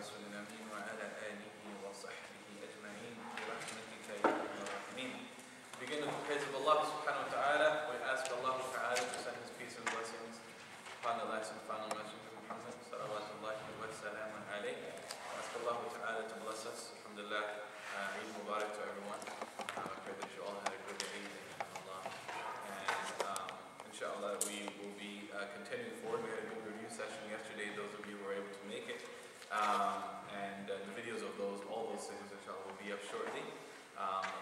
رسول الأمين وعلى آله وصحبه أجمعين برحمتك يا أرحم الراحمين. Begin with the praise of Allah subhanahu wa ta'ala. We ask Allah ta'ala to send His peace and blessings upon the last and final messenger Muhammad salawatullahi wa salamun alayhi. We ask Allah ta'ala to bless us. Alhamdulillah. Eid Mubarak to everyone. I pray that you all had a good Eid, inshallah. And inshallah we will be continuing forward. We had a good review session yesterday, those of you who were able to make it. And the videos of all those things inshallah will be up shortly.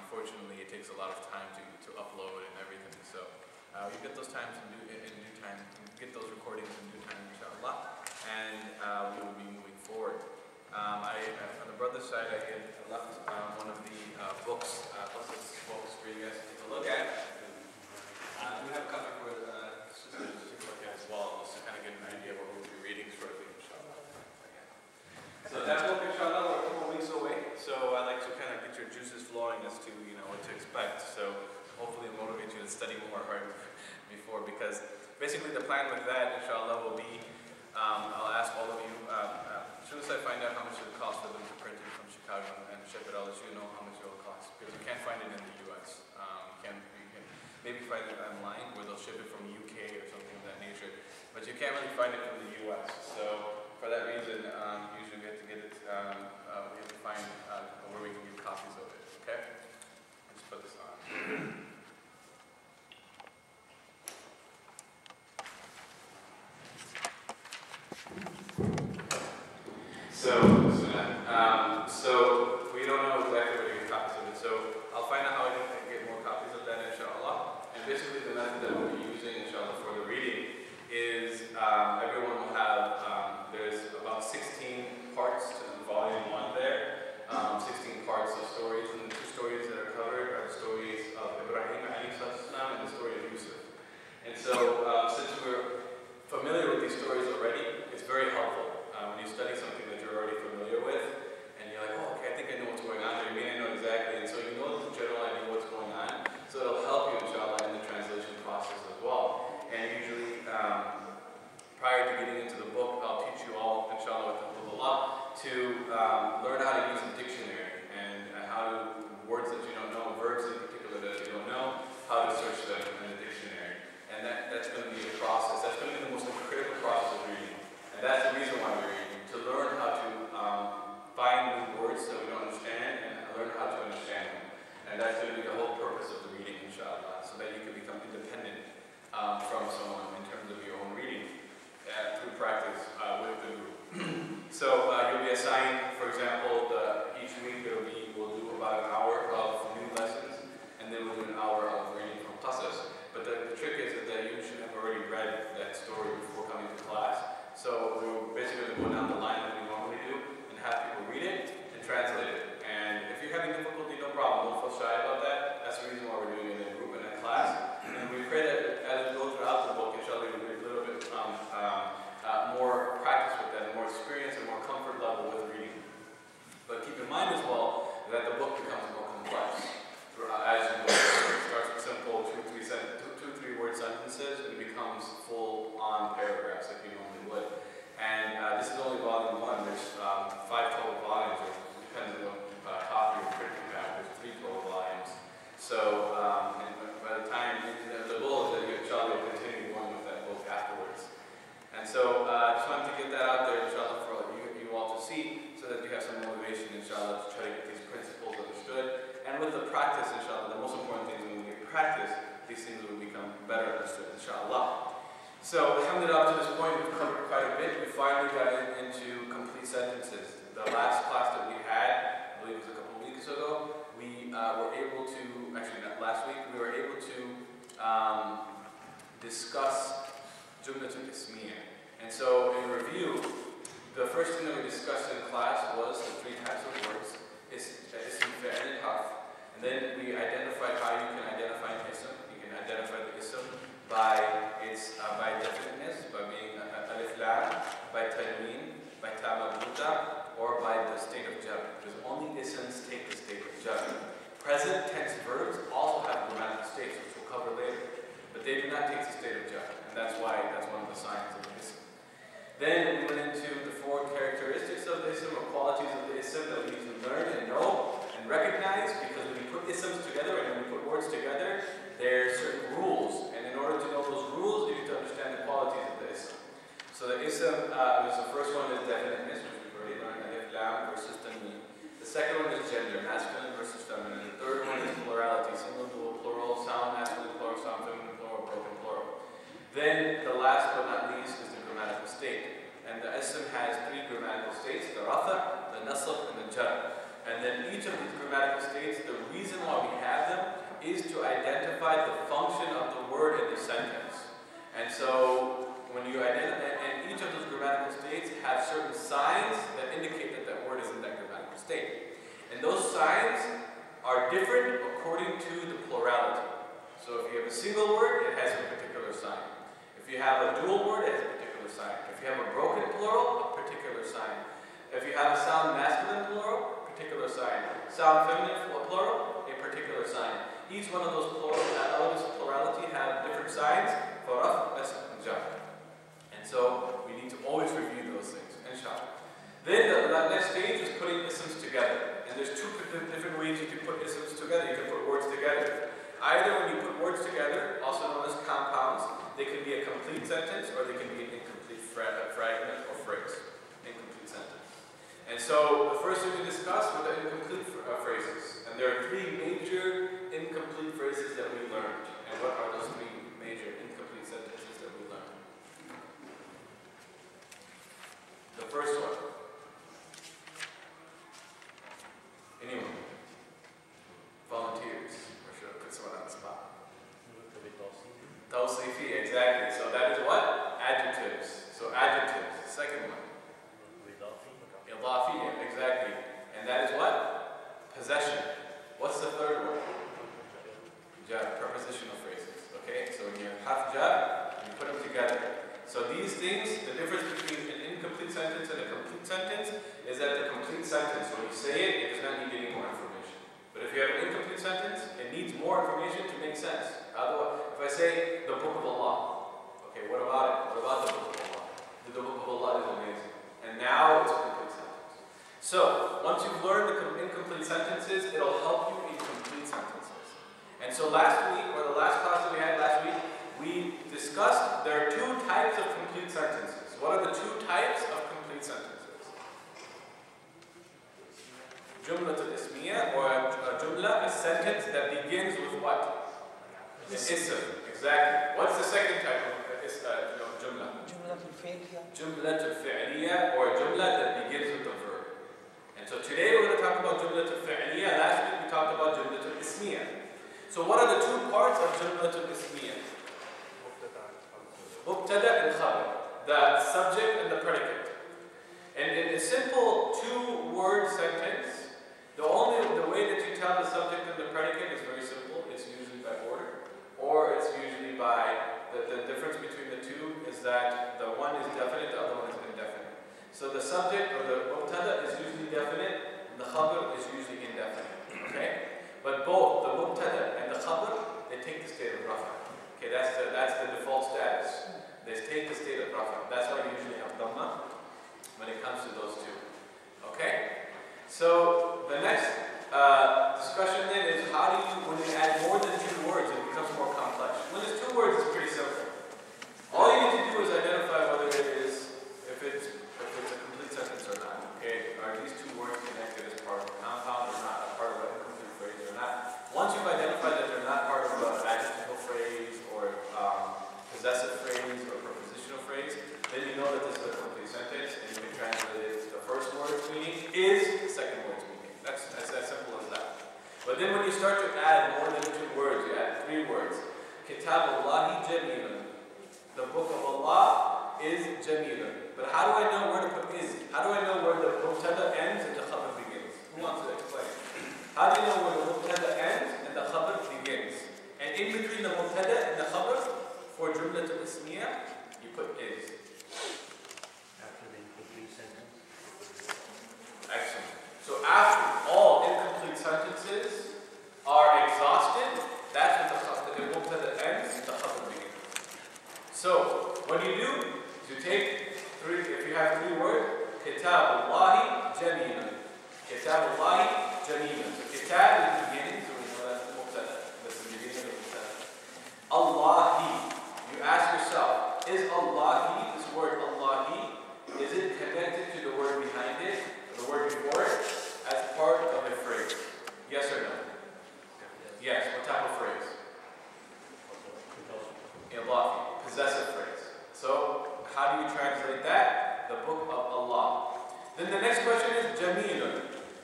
Unfortunately, it takes a lot of time to upload and everything, so you get those times in due time, get those recordings in due time, inshallah, and we will be moving forward. On the brother's side, I had left one of the books for you guys to take a look at. We have a copy for the sisters to take a look at as well, just to kind of get an idea of what we'll be reading shortly, inshallah. So that book, inshallah, we're a couple of weeks away, so I'd like to kind of get your juices flowing as to, what to expect. So hopefully it'll motivate you to study more hard before, because basically the plan with that, inshallah, will be, I'll ask all of you, as soon as I find out how much it will cost for them to print it from Chicago and ship it, I'll let you know how much it will cost, because you can't find it in the U.S. You can maybe find it online where they'll ship it from UK or something of that nature, but you can't really find it from the U.S. So for that reason, usually we have to get it, we have to find where we can get copies of it, okay? Let's put this on. So we don't know exactly where to get copies of it, so I'll find out how I can get more copies of that, inshallah. And basically the method that we'll be using, inshallah, for the reading is everyone will have, there's about 16 parts to volume 1 there, 16 parts of stories, and the two stories that are covered are the stories of Ibrahim alayhi salam and the story of Yusuf. And so since we're familiar with these stories already, it's very helpful when you study something that you're already familiar with, and you're like, oh, okay, I think I know what's going on there, you may not know exactly, and so you know the general idea of what's going on, so it'll help you, inshallah, in the translation process as well. And usually, prior to getting into the book, I'll teach you all, inshallah, with the help of Allah, to learn how to use a dictionary, and how to, words that you don't know, verbs in particular that you don't know, how to search them in the dictionary. And that's going to be a process, that's going to be the most critical process of reading. And that's the reason why we're reading, to learn how to find new words that we don't understand, and learn how to understand them. And that's going to be the whole purpose of the reading, inshallah, so that you can become independent from someone in terms of your own reading through practice with the group. So you'll be assigned, for example, each week we'll do about an hour of new lessons, and then we'll do an hour of reading from Qasas. But the trick is that you should have already read that story before coming to class. So we're basically going to go down the line that we normally do and have people read it and translate it. And if you're having difficulty, no problem. Don't feel shy about that. That's the reason why we're doing it in a group and in a class. And we pray that as we go throughout the book, inshallah, we'll get a little bit more practice with that, and more experience and more comfort level with reading. But keep in mind as well that the book becomes more complex as you go. It starts with simple 2-3 word sentences, and it becomes full-on paragraphs like you normally would. And this is only volume 1. There's 5 total volumes, or depending on what copy or print you have. There's 3 total volumes. So and by the time, the goal is that you inshallah will continue going with that book afterwards. And so I just wanted to get that out there, inshallah, for you all to see, so that you have some motivation, inshallah, to try to get these principles understood. And with the practice, inshallah, the most important thing is when we get practice, these things will become better understood, inshallah. So, alhamdulillah, up to this point, we've covered quite a bit. We finally got into complete sentences. The last class that we had, I believe it was a couple of weeks ago, we were able to, actually not last week, we were able to discuss Jumlatul Ismiyah. And so, in review, the first thing that we discussed in class was the 3 types of words, ism, fi'l, and harf. And then we identified how you can identify an ism. You can identify the ism by its by definiteness, by being alif lam, by tanween, by ta marbuta, or by the state of jar. Because only isms take the state of jar. Present tense verbs also have grammatical states, which we'll cover later, but they do not take the state of jar, and that's why that's one of the signs of the ism. Then we went into the 4 characteristics of the ism, or ism that we need to learn and know and recognize, because when you put isms together and when you put words together, there are certain rules. And in order to know those rules, you need to understand the qualities of the ism. So the ism, the first one is definiteness, which we've already learned, alif, lam versus tanween. The second one is gender, masculine versus feminine. The third one is plurality, single, dual, plural, sound masculine, plural, sound feminine, plural, broken, plural. Then the last but not least is the grammatical state. And the ism has 3 grammatical states, the rafa, the nasab, and the jar. And then each of these grammatical states, the reason why we have them is to identify the function of the word in the sentence. And so when you identify, and each of those grammatical states have certain signs that indicate that that word is in that grammatical state. And those signs are different according to the plurality. So if you have a single word, it has a particular sign. If you have a dual word, it has a particular sign. If you have a broken plural, a particular sign. If you have a sound masculine plural, a particular sign. Sound feminine plural, a particular sign. Each one of those elements of plurality have different signs for raf, nasb, and jar. And so we need to always review those things, inshallah. Then the next stage is putting isms together. And there's 2 different ways you can put isms together. You can put words together. Either when you put words together, also known as compounds, they can be a complete sentence or they can be an incomplete fragment or phrase. Incomplete sentence. And so the first thing we discussed were the incomplete phrases. And there are 3 major incomplete phrases that we learned. And what are those 3 major incomplete sentences that we learned? The first one. Anyone? Volunteers. Or should I put someone on the spot? Tawsifi, exactly. So that is what? Adjectives. So adjectives. The second one. Idafi, exactly. And that is what? Possession. What's the third one? Jar, prepositional phrases. Okay, so when you have jar, you put them together. So these things, the difference between an incomplete sentence and a complete sentence is that the complete sentence, when you say it, it does not need any more information. But if you have an incomplete sentence, it needs more information to make sense. Otherwise, if I say the Book of Allah, okay, what about it? What about the Book of Allah? The Book of Allah is amazing. And now it's a complete sentence. So, once you've learned the incomplete sentences, it'll help you in complete sentences. And so last week, or the last class that we had last week, we discussed there are 2 types of complete sentences. What are the 2 types of complete sentences? Jumla al-ismiya, or a jumla, a sentence that begins with what? An ism, exactly. What's the second type of jumla? Jumla al-fi'liya. Jumla al-fi'liya, or a jumla that begins with the verb. And so today we're going to talk about jumla al-fi'liya. Last week we talked about jumla al-ismiya. So what are the 2 parts of jumla al-ismiya? Mubtada and khabar. The subject and the predicate. And in a simple 2-word sentence, the way that you tell the subject and the predicate is very simple. It's usually by order, or it's usually by the difference between the 2 is that the one is definite, the other one is indefinite. So the subject or the mubtada is usually definite, and the khabar is usually indefinite. Okay, but both the mubtada and the khabar, they take the state of rafa. Okay, that's the default status. They take the state of rafa. That's why you usually have dhamma when it comes to those 2. Okay. So the next discussion then is how do you, when you add more than 2 words, it becomes more complex. When there's 2 words, it's pretty simple. All you need to do is identify whether it is, if it's a complete sentence or not. Okay, are these 2 words connected as part of a compound or not, a part of an incomplete phrase or not? Once you've identified that they're not part of an adjectival phrase or possessive phrase or prepositional phrase, then you know that this is a complete sentence, and you can translate it. The first word's meaning is the second word's meaning. That's as simple as that. But then when you start to add more than 2 words, you add 3 words. Kitab Allahi Jamilun. The book of Allah is Jamilun. But how do I know where to put is? How do I know where the mubtada ends and the khabar begins? Who wants to explain? How do you know where the mubtada ends and the khabar begins? And in between the mubtada and the khabar, for jumla al-ismiya, you put is. After the incomplete sentence? Excellent. So after all incomplete sentences are exhausted, that's when the mubtada ends and the khabar begins. So what do? You take 3, if you have 3 words, Kitab Allah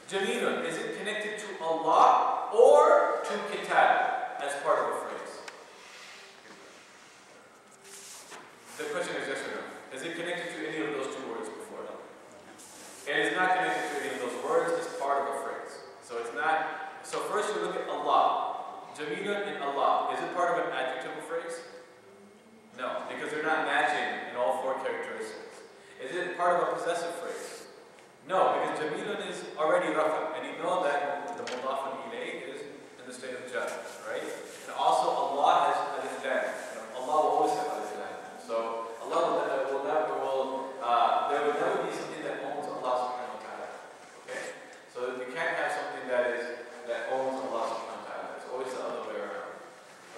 Jamilun, is it connected to Allah or to kitab as part of a phrase? The question is yes or no. Is it connected to any of those two words before? No. It is not connected to any of those words. It's part of a phrase. So it's not. So first you look at Allah. Jamilun in Allah. Is it part of an adjectival phrase? No, because they're not matching in all four characteristics. Is it part of a possessive phrase? No, because Jamilun is already rafa, and you know that the mudafun ilayh is in the state of jar, right? And also Allah has alif lam. Allah will always have alif lam. So Allah there will never be something that owns Allah subhanahu wa ta'ala. Okay? So you can't have something that owns Allah subhanahu wa ta'ala. It's always the other way around.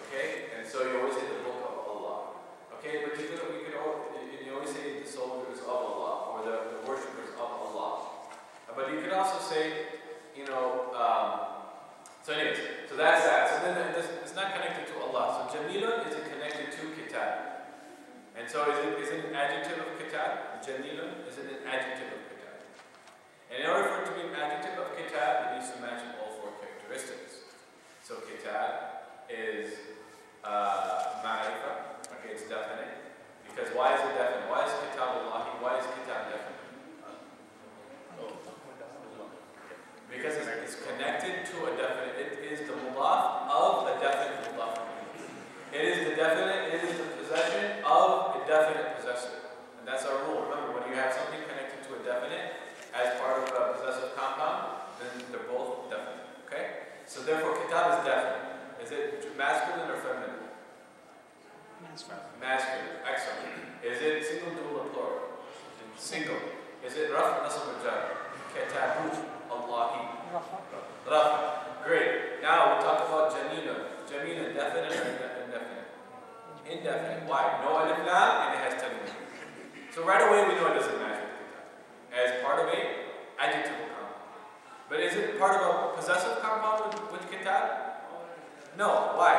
Okay? And so you always say the book of Allah. Okay, but you always say the soldiers of Allah or the worshippers of Allah. But you could also say, so anyways, so that's that. So then it's not connected to Allah. So Jamilun is it connected to kitab? And so is it an adjective of kitab? Jamilun is it an adjective of kitab? And in order for it to be an adjective of kitab, it needs to match all four characteristics. So kitab is ma'rifa. Okay, it's definite. Because why is it definite? Why is kitab Allahi? Why is kitab definite? Because it's connected to a definite. It is the mudaf of a definite mudaf. It is the definite. It is the possession of a definite possessor. And that's our rule. Remember, when you have something connected to a definite as part of a possessive compound, then they're both definite. Okay? So therefore, kitab is definite. Is it masculine or feminine? Masculine. Excellent. Is it single, dual, or plural? Single. Is it raf, nasab, or jar? Kitabu, Allahi. Rafa. Great. Now we'll talk about Jamilun. Jamilun, definite or indefinite? Indefinite. Why? No alif lam and it has tanween. So right away we know it doesn't match with kitab as part of a adjectival compound. But is it part of a possessive compound with kitab? No. Why?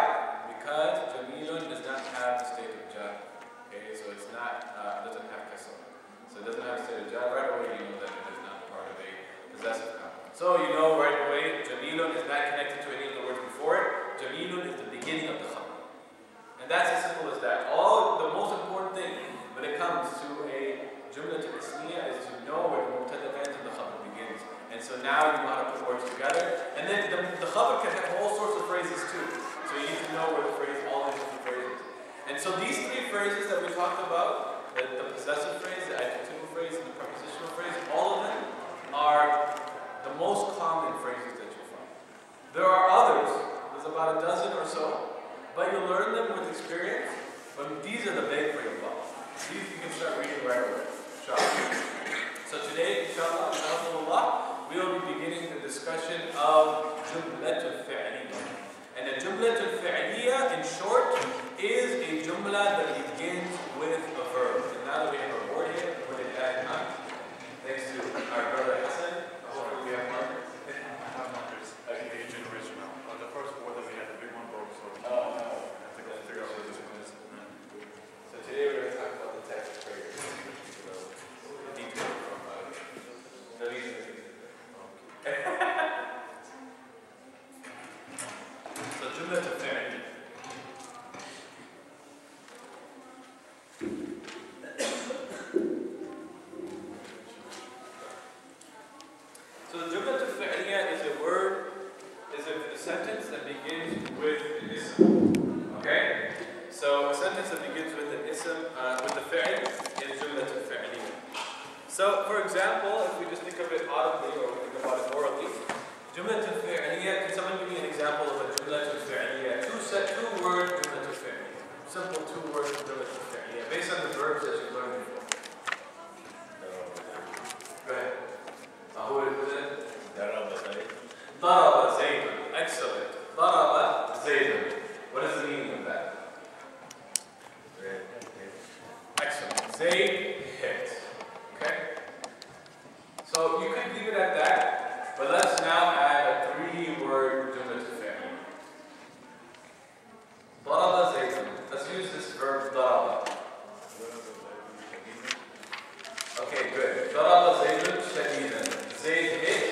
Because Jamilun does not have the state of jar. Okay, so it's not doesn't have kasr. So it doesn't have the state of jar. Right away you know that it is not part of a possessive compound. So you know right away Jamilun is not connected to any of the words before it. Jamilun is the beginning of the khabar. And that's as simple as that. The most important thing when it comes to a jumla ismiya is to know where the mubtada ends and the khabar begins. And so now you know how to put words together. And then the khabar can have all sorts of phrases too. So you need to know where the phrase, all these different phrases. And so these three phrases that we talked about, the possessive phrase, the adjectival phrase, and the prepositional phrase, all of them are the most common phrases that you'll find. There are others, there's about a dozen or so, but you'll learn them with experience. But these are the big for your book. These you can start reading right away. So today, inshallah, we will be beginning the discussion of Jumlatul Fi'liya. And a Jumlatul Fi'liya, in short, is a Jumla that begins with a verb. And now that we have a board here, put it that in mind. Thanks to our brother Hassan. Hopefully we have markers. I have markers. Okay. Each generation now. The first board that we had, the big one broke, so Oh, no. I have to go figure out what this one is. So today we're going to talk about the text of prayer. The detail from the reason. So Jumla to Fi'li. So the Jumla to Fi'liya is a word, is a sentence that begins with an ism. Okay? So a sentence that begins with an ism, with the fi'l, is Jumla to Fi'liya. So for example, if we just think of it audibly or we think about it orally, Jumla to Fi'liya, can someone give me an example of a Jumla to Fi'liya? Two-word Jumla to Fi'liya. Simple two-word Jumla to Fi'liya, based on the verbs that you learned before. Go ahead. Who is it? Daraba Zaydun. Excellent. Daraba Zaydun. What is the meaning of that? Excellent. Zayd hit. Okay? So you could leave it at that, but let's now add a three-word Jumla to Fi'li. Daraba Zaydun. Let's use this verb daraba. Okay, good. Daraba Zaydun shadidan. Zayd hit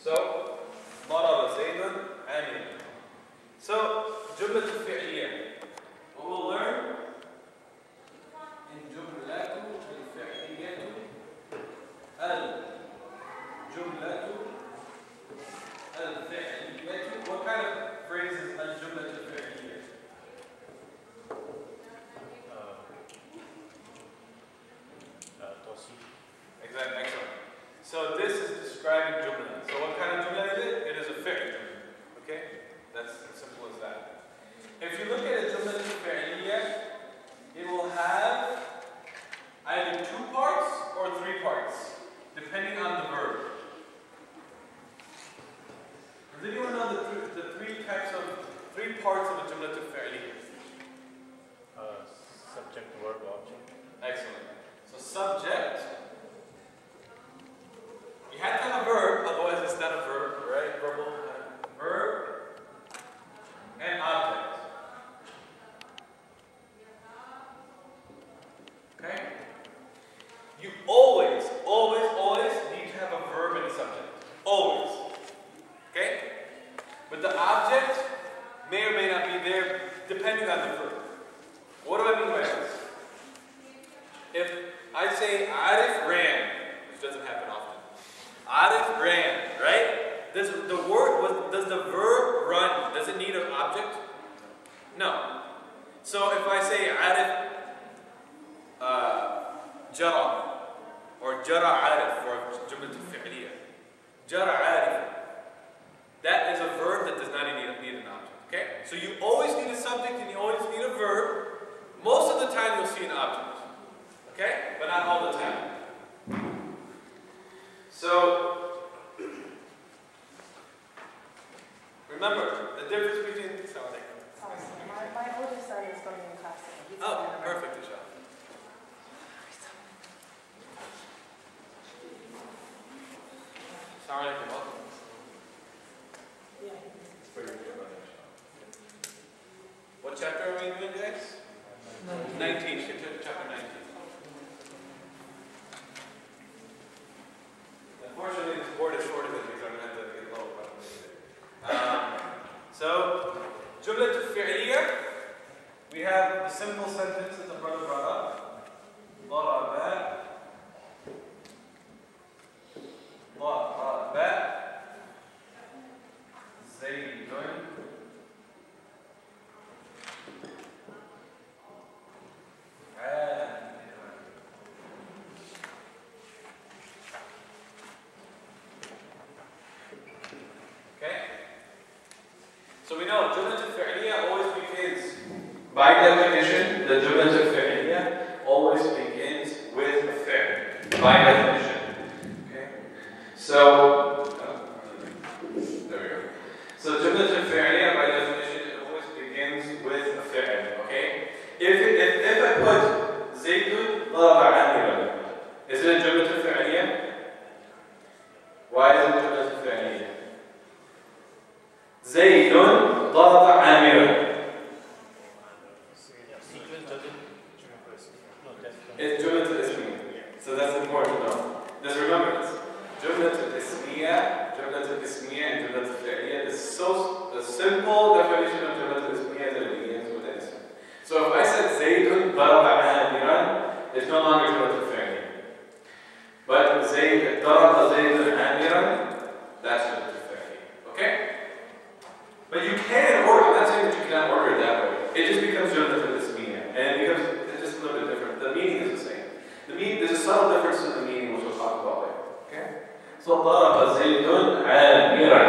So, ضرب زيد عامرا. So, جملة الفعلية. What we'll learn in جملة الفعلية. الجملة الفعلية. What kind of phrase is الجملة الفعلية? توصيف. Exactly, excellent. So this is describing jumla. So what kind of jumla is it? It is a fi'l jumla. Okay? That's as simple as that. If you look at a jumla al-fi'liyah, it will have either 2 parts or 3 parts, depending on the verb. Does anyone know the 3 parts of a jumla al-fi'liyah? Subject, verb, object. Excellent. So subject, you have to have a verb, otherwise it's not a verb, right? Verbal verb and object. Okay? You always need to have a verb and a subject. Always. Okay? But the object may or may not be there depending on the verb. What do I mean by this? If I say Arif ran, which doesn't happen often. Arif ran, right? Does the verb run, does it need an object? No. So if I say Arif jara, or jara Arif for jumla al-fi'liyah. Jara Arif. That is a verb that does not need an object. Okay? So you always need a subject and you always need a verb. Most of the time you'll see an object. Okay? But not all the time. So, remember, the difference between... My oldest son is going in class today. He's Oh, in perfect, Isha. Assalamu alaikum, welcome. Yeah. What chapter are we doing, guys? 19. Chapter 19. Unfortunately, this board is shorter than me, so I'm going to have to get low. So, Jumla al-fi'liyah, we have the simple sentence that the brother brought up. ضرب زيد Okay? So we know Jumla al-fi'liyah always begins, by definition, the Jumla al-fi'liyah always begins with a fi'l, by definition. Okay? So, there we go. So Jumla al-fi'liyah, by definition, it always begins with a fi'l. Okay? If I put Zaydun ضرب عامرا, is it a Jumla al-fi'liyah? Why is it Jumla al-fi'liyah? زيد ضرب عامرا. Sequence doesn't. It's Jumla al-ismiyya. So that's important to know. Just remember this. Jumla al-ismiyya, and Jumla al-fi'liyah. The simple definition of Jumla al-ismiyya is that it begins with an ism. So if I said Zaydun ضرب عامرا, it's no longer Jumla al-fi'liyah. But ضرب زيد عامرا, that's Jumla al-fi'liyah. Okay? But you can order, I'm not saying that you cannot order it that way. It just becomes Jumla al-ismiyya. And it's just a little bit different. The meaning is the same. There's a subtle difference in the meaning, which we'll talk about later. Okay? So, ضرب زيد عامرا.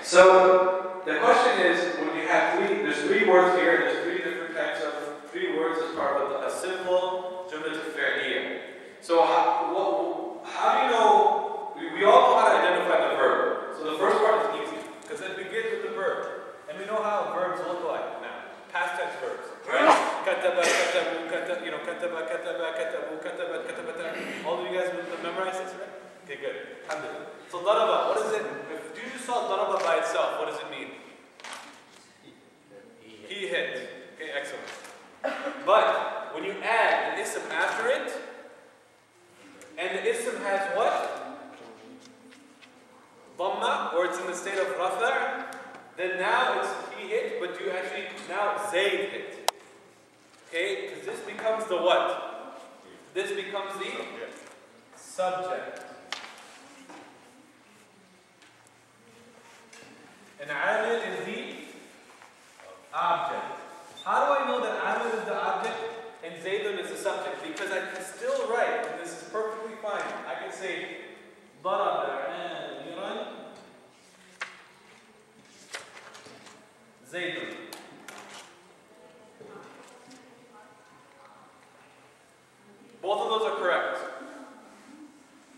So, the question is, when you have there's 3 words here, there's 3 different types of 3 words as part of a simple Jumla al-fi'liyah. So, how do you know? We all know how to identify the verb. So, the first part is easy, because it begins with the verb. And we know how verbs look like now. Past tense verbs. Right? Kataba, katabu, kataba, katabata. All of you guys memorize this, right? Okay, good. Alhamdulillah. So daraba, what is it? If you just saw daraba by itself, what does it mean? He hit. Okay, excellent. But when you add an ism after it, and the ism has what? Dhamma, Zayd hit. Okay, because this becomes the what? This becomes the subject. And Amir is the object. How do I know that Amir is the object and Zaydun is the subject? Because I can still write, and this is perfectly fine. I can say, ضرب عامرا زيد. Both of those are correct.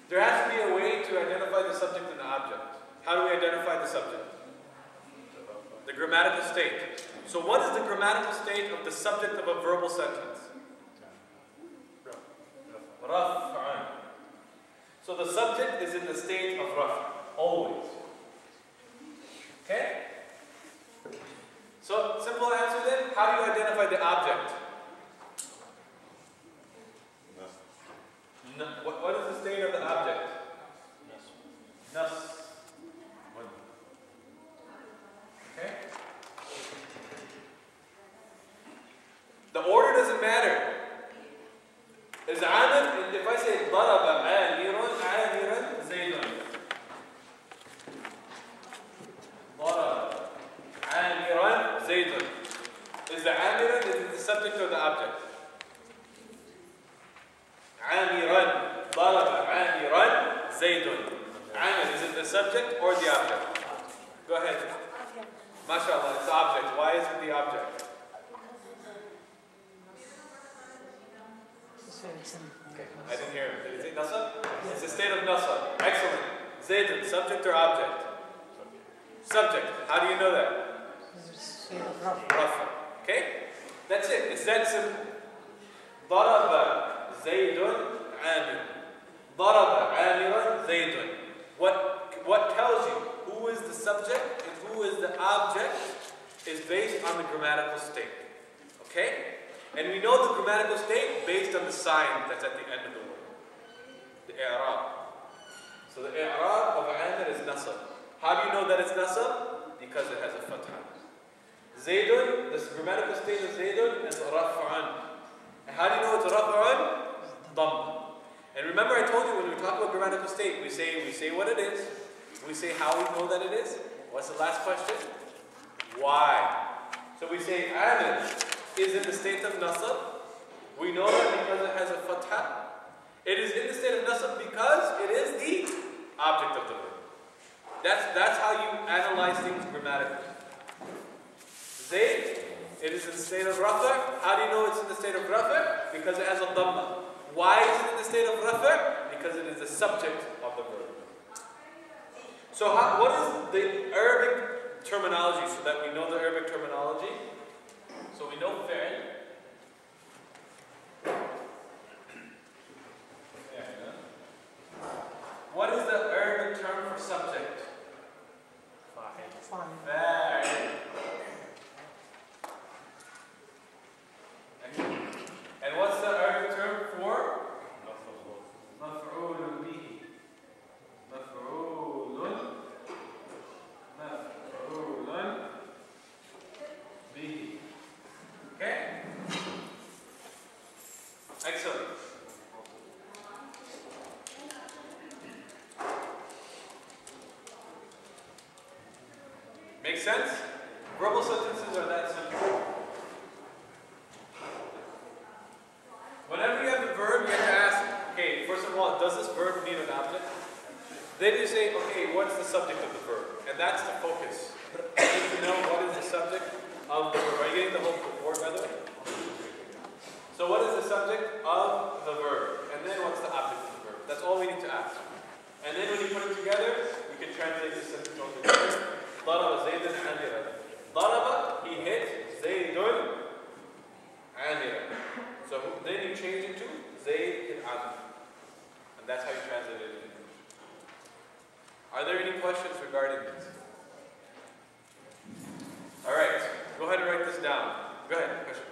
There has to be a way to identify the subject and the object. How do we identify the subject? The grammatical state. So what is the grammatical state of the subject of a verbal sentence? Raf'an. So the subject is in the state of raf', always. Okay? So, simple answer then, how do you identify the object? What is the state of the object? Nas. Okay? The order doesn't matter. Is Amir, if I say ضرب عامرا زيد. ضرب عامرا زيد. Is the Amiran, is it the subject or the object? عامرا ضرب عامرا زيد. Amir, is it the subject or the object? Go ahead. MashaAllah, it's the object. Why is it the object? I didn't hear him. Did he say nasab? It's a state of nasab. Excellent. Zaydun, subject or object? Subject. How do you know that? Rafa. Okay? That's it. It's that simple. ضرب زيد عامر. ضرب عامرا زيد. What tells you who is the subject and who is the object is based on the grammatical state. Okay? And we know the grammatical state based on the sign that's at the end of the word. The i'rab. So the i'rab of Amir is nasab. How do you know that it's nasab? Because it has a fathah. Zaydun, the grammatical state of Zaydun is raf'an. And how do you know it's raf'an? Dhamma. And remember I told you when we talk about grammatical state, we say what it is. We say how we know that it is. What's the last question? Why? So we say Amir is in the state of nasab. We know that because it has a fathah. It is in the state of nasab because it is the object of the verb. That's how you analyze things grammatically. Zayd, it is in the state of rafa'. How do you know it's in the state of rafa'? Because it has a dhamma. Why is it in the state of rafa'? Because it is the subject of the verb. So what is the Arabic terminology so that we know the Arabic terminology? So we know fi'l. What is the Arabic term for subject? Fa'il. And what's the Arabic term for? Maf'ulun bihi. Maf'ulun bihi. Okay? Excellent. Make sense? Verbal sentences are that simple. Whenever you have a verb, you have to ask, okay, first of all, does this verb need an object? Then you say, okay, what's the subject of the verb? And that's the focus. You need to know what is the subject of the verb. Are you getting the whole board, by the way? So what is the subject of the verb? And then what's the object of the verb? That's all we need to ask. And then when you put it together, you can translate this sentence altogether. ضرب زيد عامرا. ضرب, he hit زيد عامرا. So then you change it to Zayd hit Amir. And that's how you translate it in English. Are there any questions regarding this? Alright, go ahead and write this down. Go ahead, question.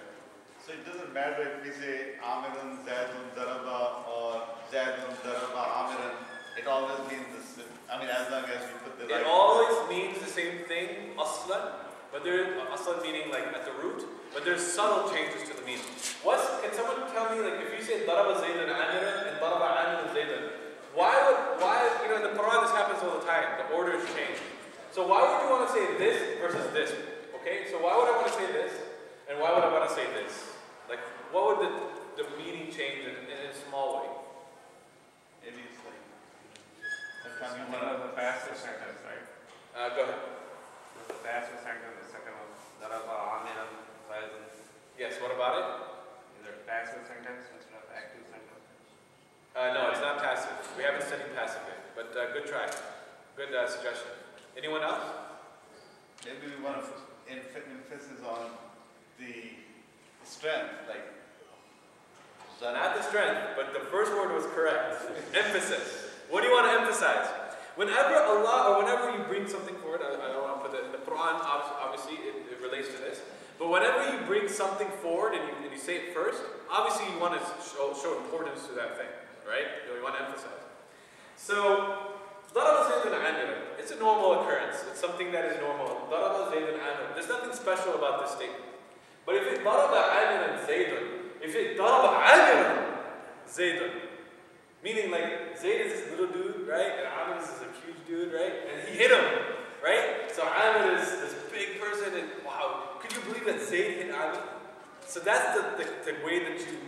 So it doesn't matter if we say Amirun, Zaydun, Daraba, or Zaydun, Daraba, Amirun. It always means this. I mean, as long as we put the right. It always means the same thing, aslan, but there is aslan meaning like at the root, but there's subtle changes to the meaning. Can someone tell me, like, if you say daraba Zaydan amiran and daraba amiran Zaydan, why, in the Quran this happens all the time, the order is changed. So why would you want to say this versus this? Okay, so why would I want to say this, and why would I want to say this? Like, what would the meaning change in a small way? It is like, Sometimes one of the passive sentence, right? Go ahead. The passive sentence, the second one, Daraba, Amiran, Zaidun. Yes, what about it? Is it passive sentence instead of active sentence? No, it's not passive. We haven't studied passive yet, but good try. Good suggestion. Anyone else? maybe we want to emphasis on the strength, like Not the strength, but the first word was correct. Emphasis. What do you want to emphasize? Whenever Allah, or whenever you bring something forward, I don't want to put that in the Quran, obviously it relates to this, but whenever you bring something forward and you say it first, obviously you want to show importance to that thing, right? You want to emphasize. So, Daraba Zaydun Amiran, it's a normal occurrence. It's something that is normal. Daraba Zaydun Amiran. There's nothing special about this statement. But if it Daraba Amiran Zaydun, if it Daraba Amiran Zaydun, meaning like Zayd is this little dude, right? And Amir is this huge dude, right? And he hit him, right? So Amir is this big person, and wow, could you believe that Zayd hit Amir? So that's the way that you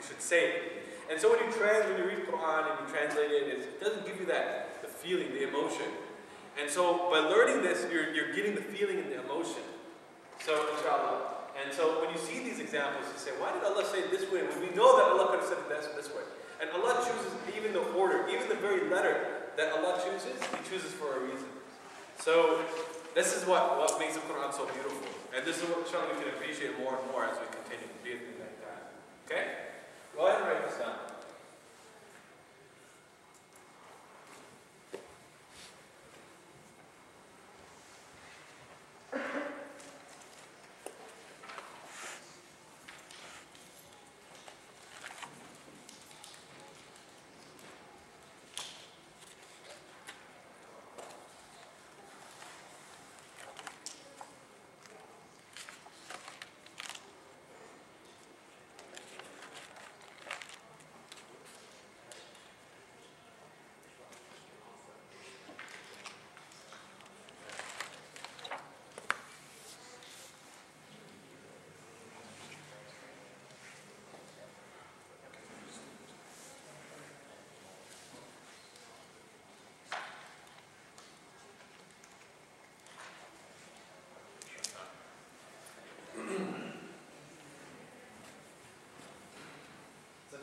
should say it. And so when you read Quran and you translate it, it doesn't give you that, the feeling, the emotion. And so by learning this, you're getting the feeling and the emotion. So inshallah. And so when you see these examples, you say, why did Allah say it this way? When we know that Allah could have said it this way. And Allah chooses even the order, even the very letter that Allah chooses, He chooses for a reason. So this is what makes the Quran so beautiful. And this is what inshallah we can appreciate more and more as we continue to be like that. Okay? Go ahead and write this down.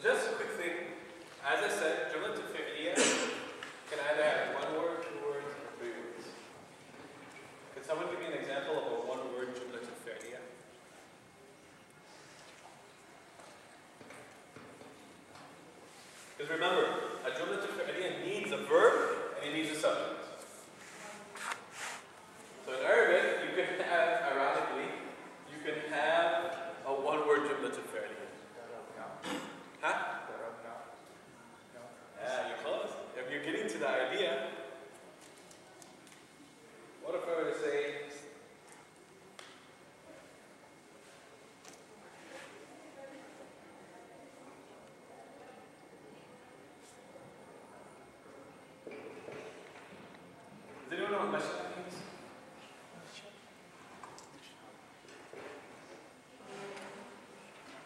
Just a quick thing, as I said, Jumlat al-Fi'liya can either have 1 word, 2 words, or 3 words. Could someone give me an example of a 1-word Jumlat al-Fi'liya? Because remember, a Jumlat al-Fi'liya needs a verb and it needs a subject. So in Arabic, you can have, ironically, you can have a 1-word Jumlat al-Fi'liya. Huh? Yeah, you're close. If you're getting to the idea, what if I were to say, does anyone know what mashaq means?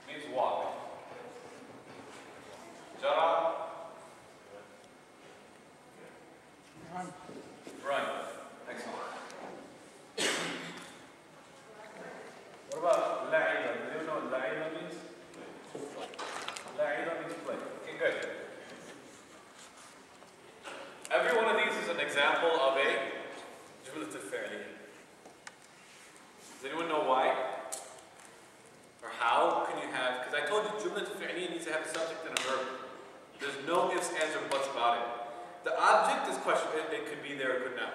It means walk. Jara. Run. Excellent. What about la'iba? Do you know what la'iba means? La'iba means play. Okay, good. Every one of these is an example of a Jumlat al-Fi'liya. Does anyone know why? Or how can you have, because I told you Jumlat al-Fi'liya needs to have a subject and a verb. There's no ifs, ands, or buts about it. The object is questionable. It could be there, it could not.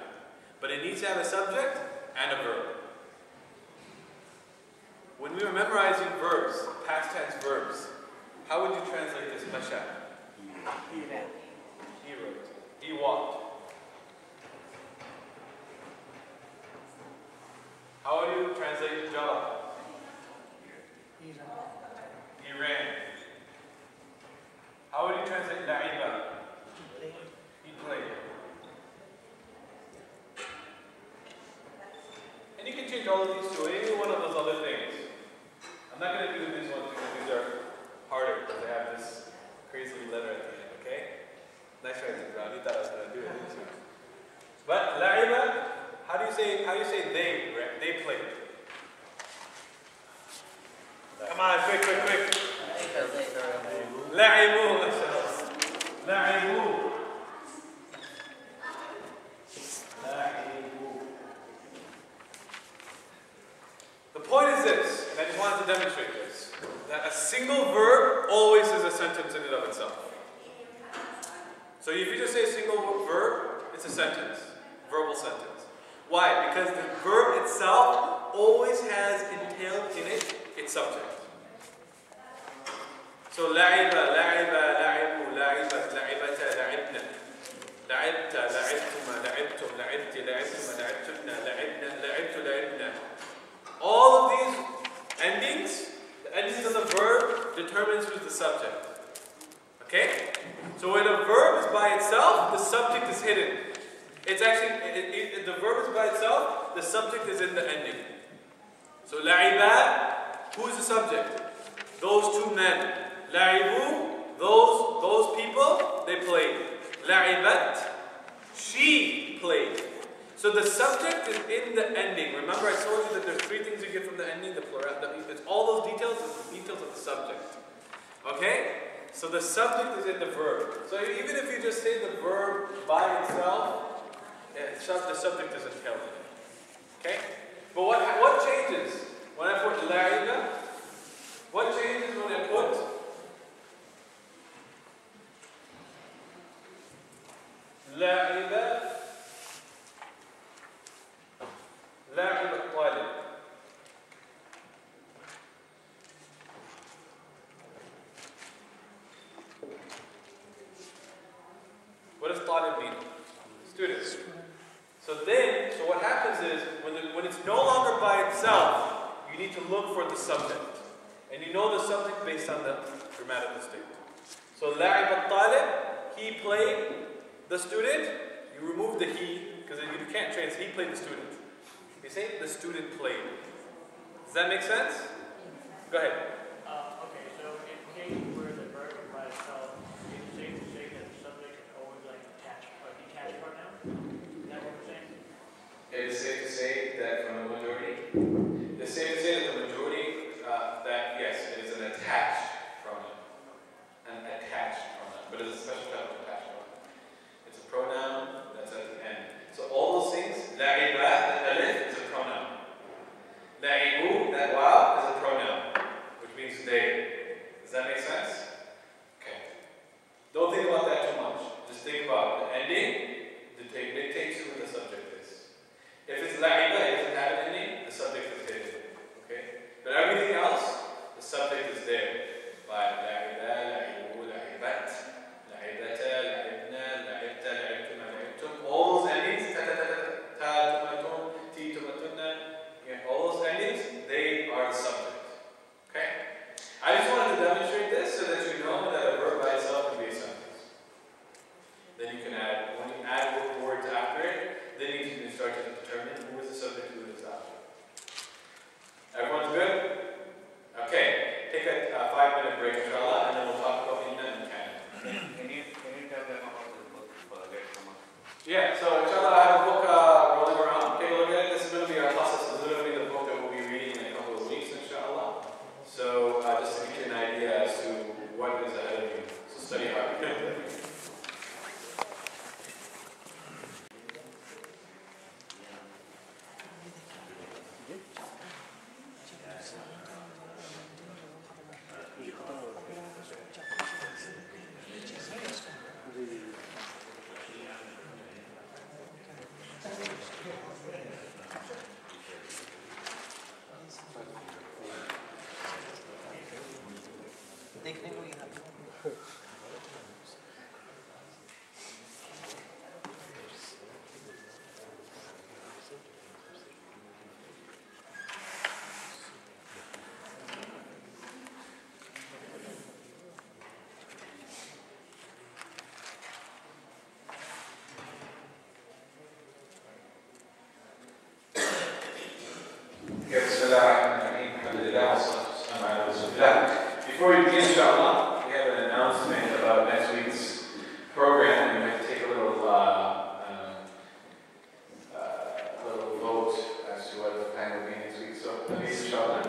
But it needs to have a subject and a verb. When we were memorizing verbs, past tense verbs, how would you translate this? Masha? He wrote. He walked. How would you He ran. How would you translate la'iba? He played. And you can change all of these to any one of those other things. I'm not going to do these ones because these are harder because they have this crazy letter at the end, okay? Nice try, Brown. You thought I was going to do it, didn't you? But la'iba, how do you say they played? Come on, quick. La'ibu. La'ibu. The point is this, and I just wanted to demonstrate this, that a single verb always is a sentence in and of itself. So if you just say a single verb, it's a sentence, verbal sentence. Why? Because the verb itself always has entailed in it its subject. So la'iba, la'ibu, la'ibat, la'ibata, la'ibna. La'ibta, la'ibtuma, la'ibtum, la'ibti, la'ibtuma, la'ibtuna, la'ibna, la'ibtu, la'ibna. All of these endings, the endings of the verb determines who's the subject. Okay? So when a verb is by itself, the subject is hidden. It's actually, the verb is by itself, the subject is in the ending. So la'iba, who is the subject? Those two men. La'ibu, those people, they played. La'ibat, she played. So the subject is in the ending. Remember I told you that there's three things you get from the ending, the plural, it's all those details, it's the details of the subject. Okay? So the subject is in the verb. So even if you just say the verb by itself, the subject is entailed in it. Okay? But what changes when I put la'iba? What changes when I put la'iba? لعب الطالب. What does طالب mean? Students. So what happens is, when it's no longer by itself, you need to look for the subject. And you know the subject based on the grammatical state. So لعب الطالب, he played the student. You remove the he, because you can't translate he played the student. You say the student played. Does that make sense? Go ahead. Okay, so in cases where the verb is by itself, it's safe to say that the subject is always like attached or detached pronoun? Is that what we're saying? It is safe to say that from the majority. It's safe to say that the majority, that yes, it is an attached pronoun. An attached pronoun. But it's a special type of attached pronoun. It's a pronoun that's at the end. So all those things, la'iba, the alif is a pronoun. La'ibu, that waw is a pronoun, which means they. Does that make sense? Okay. Don't think about that too much. Just think about the ending, dictates who the subject is. If it's la'iba, it doesn't have an ending, the subject is hidden. Okay? But everything else, the subject is there. By la'ida, la'ibu, la'ibat, la'ibata, la'ibna, la'ibta, la'ibtuma, la'ibtum. All those endings, all those endings, they are the subject. Okay? I just wanted to demonstrate this so that you know that a verb by itself can be a sentence. Then you can add, when you add words after it, then you can start to determine who is the subject, who is the object. Everyone's good? Okay. Take a 5-minute break, inshallah, and then we'll talk about Inna and Canon. Can you tell them about this book for the next month? Yeah, so inshallah I have a book rolling around. Take a look at it. This is going to be our process. This is going to be the book that we'll be reading in a couple of weeks, inshallah. So just to give you an idea as to what is ahead of you. So study hard. देखने को यहाँ Bismillah. Before we begin, inshallah, we have an announcement about next week's program. We're going to take a little vote as to what the plan will be next week. So, please, inshallah.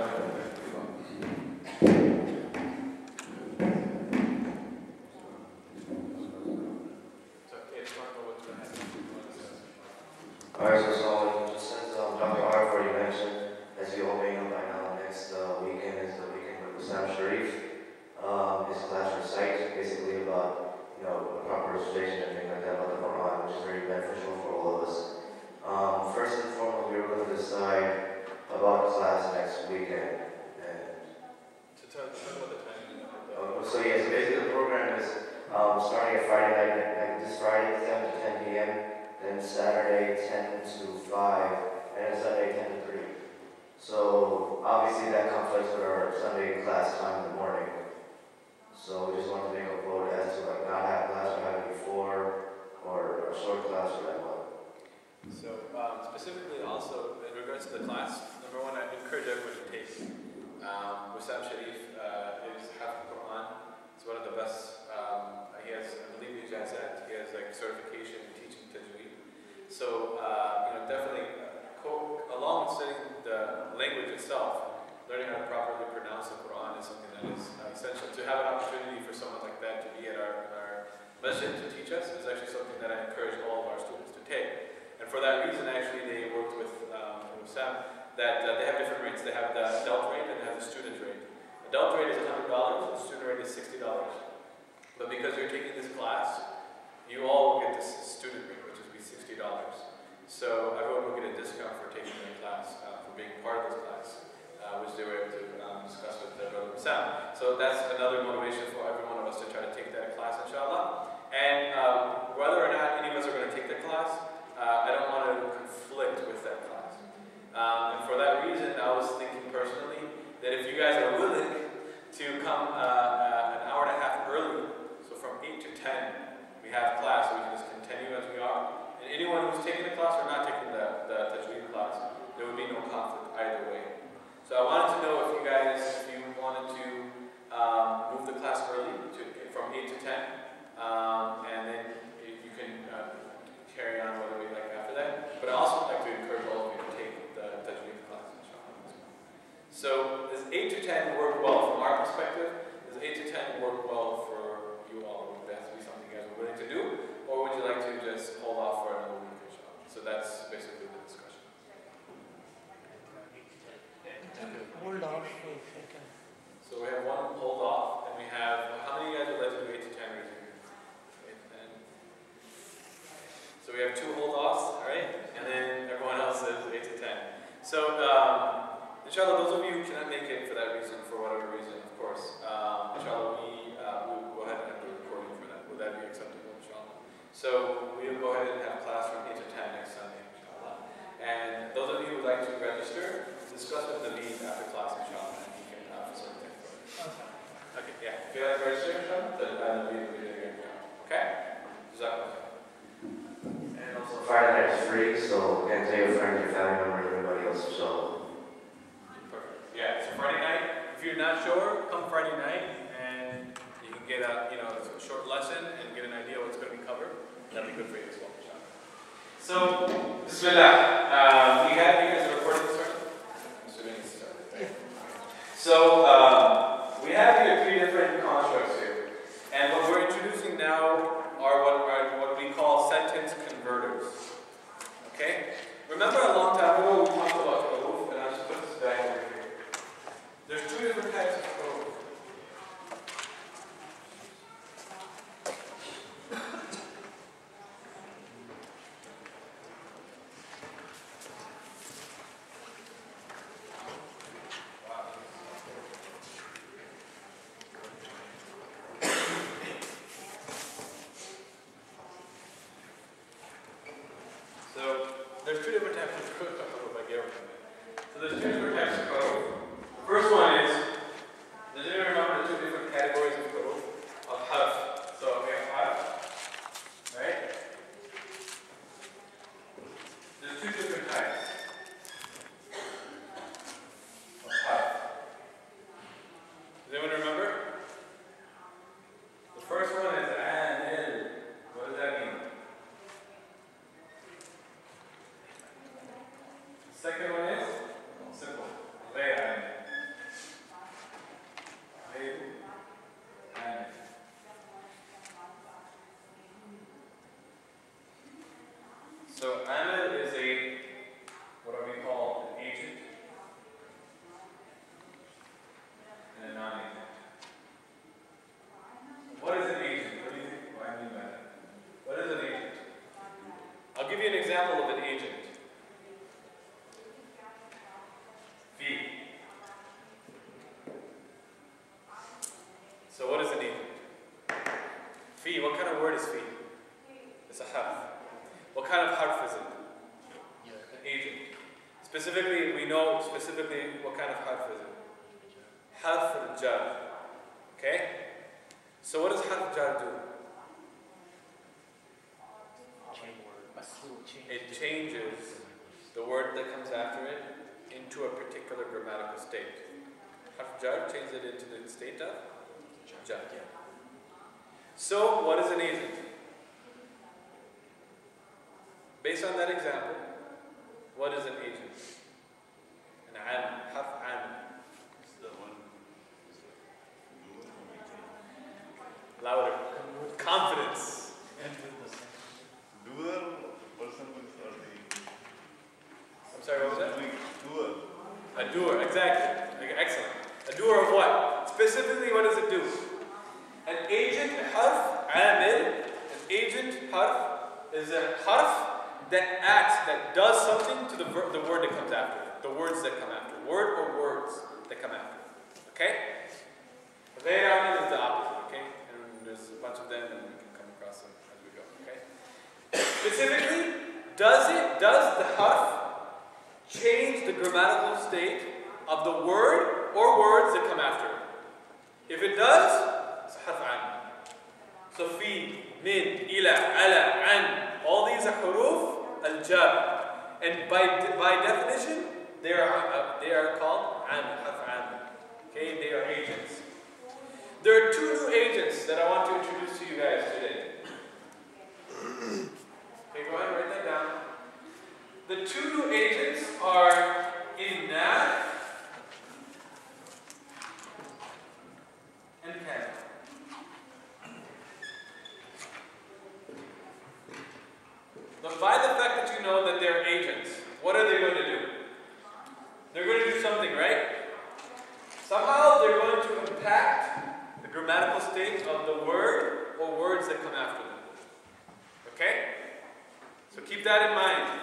Alright, so just since Dr. Arif already mentioned, as you all may know by now, next weekend is the weekend of Hussam Sharif. His class recites basically about, a proper recitation and things like that about the Quran, which is very beneficial for all of us. First and foremost, we were going to decide about class next weekend. And so yes, basically the program is starting at Friday night, like this Friday, 7 to 10 p.m., then Saturday 10 to 5, and then Sunday 10 to 3. So obviously that conflicts with our Sunday class time in the morning. So we just want to make a vote as to like not have class or have it before, or a short class or like what. So specifically also in regards to the class, number one, I encourage everyone to take Hussam Sharif is half the Quran. It's one of the best. He has, I believe, he has like certification in teaching tajweed. So definitely, along with studying the language itself, learning how to properly pronounce the Quran is something that is essential. To have an opportunity for someone like that to be at our masjid to teach us is actually something that I encourage all of our students to take. And for that reason, actually, they worked with Hussam that they have different rates. They have the adult rate and they have the student rate. Adult rate is $100, and student rate is $60. But because you're taking this class, you all will get this student rate, which would be $60. So everyone will get a discount for taking the class, for being part of this class, which they were able to discuss with the Brother Hussam. So that's another motivation for every one of us to try to take that class, inshallah. And whether or not any of us are going to take the class, I don't want to conflict with that class. And for that reason, I was thinking personally that if you guys are willing to come an hour and a half early, so from 8 to 10, we have class, so we can just continue as we are. And anyone who's taking the class or not taking the tajweed class, there would be no conflict either way. So I wanted to know if you guys, if you wanted to move the class early from 8 to 10, and then you can carry on whether we like after that. But I also like to encourage all of you to take the tajweed class, inshallah. So does 8 to 10 work well from our perspective? Does 8 to 10 work well for you all? Would that be something you guys are willing to do? Or would you like to just hold off for another week, inshallah? So that's basically the discussion. Hold off for a second. So we have one hold off, and we have, how many of you guys would like to do 8 to 10 raise your hand? 8 to 10. So we have 2 hold offs, alright? And then everyone else is 8 to 10. So, inshallah, those of you who cannot make it for that reason, for whatever reason, of course, inshallah, we'll go ahead and have the recording for that. Would that be acceptable, inshallah? So we'll go ahead and have class from 8 to 10 next Sunday, inshallah. And those of you who would like to register, discuss with the lead after class, inshallah, and he can facilitate for it. Okay, yeah. If you like to register, inshallah, then the lead will be there again. Okay? Jazakallah. And also Friday night is free, so you can tell your friends, your family members, everybody else to show. Perfect. Yeah, so Friday night, if you're not sure, come Friday night and you can get a short lesson and get an idea what's going to be covered. That'll be good for you as well, inshallah. So, Bismillah. We have you guys recording started? I'm assuming it's started, right? So, we have here 3 different constructs here. And what we're introducing now are what we call sentence converters. Okay? Remember a long time ago we talked about huruf, and I'll just put this back over here. There's 2 different types of huruf. example of an agent? Fi. So what is an agent? Fi, what kind of word is fi? It's a harf. What kind of harf is it? An agent. Specifically, we know specifically what kind of harf is it. Harf al-jar. Okay? So what does harf al-jar do? It changes the word that comes after it into a particular grammatical state. Harf jar changes it into the state of jar. So, what is an agent? Based on that example, what is an agent? An am, harf am. Louder. Confidence. Doer person or the I'm sorry, what was that? doer. A doer, exactly. Okay, excellent. A doer of what? Specifically, what does it do? An agent, harf, amil. An agent, harf, is a harf that acts, that does something to the word that comes after it. The words that come after. Word or words that come after it. Okay? Ghair amil is the opposite, okay? And there's a bunch of them and we can come across them as we go, okay? Specifically, does the harf change the grammatical state of the word or words that come after it? If it does, it's a harf an. So fi, min, ila, ala, an, all these are huruf al-jar. And by definition, they are called an, harf an. Okay, they are agents. There are two new agents that I want to introduce to you guys today. Okay, go ahead and write that down. The two new agents are inna and kana. By the fact that you know that they're agents, what are they going to do? They're going to do something, right? Somehow they're going to impact the grammatical state of the word or words that come after them. Okay? So keep that in mind.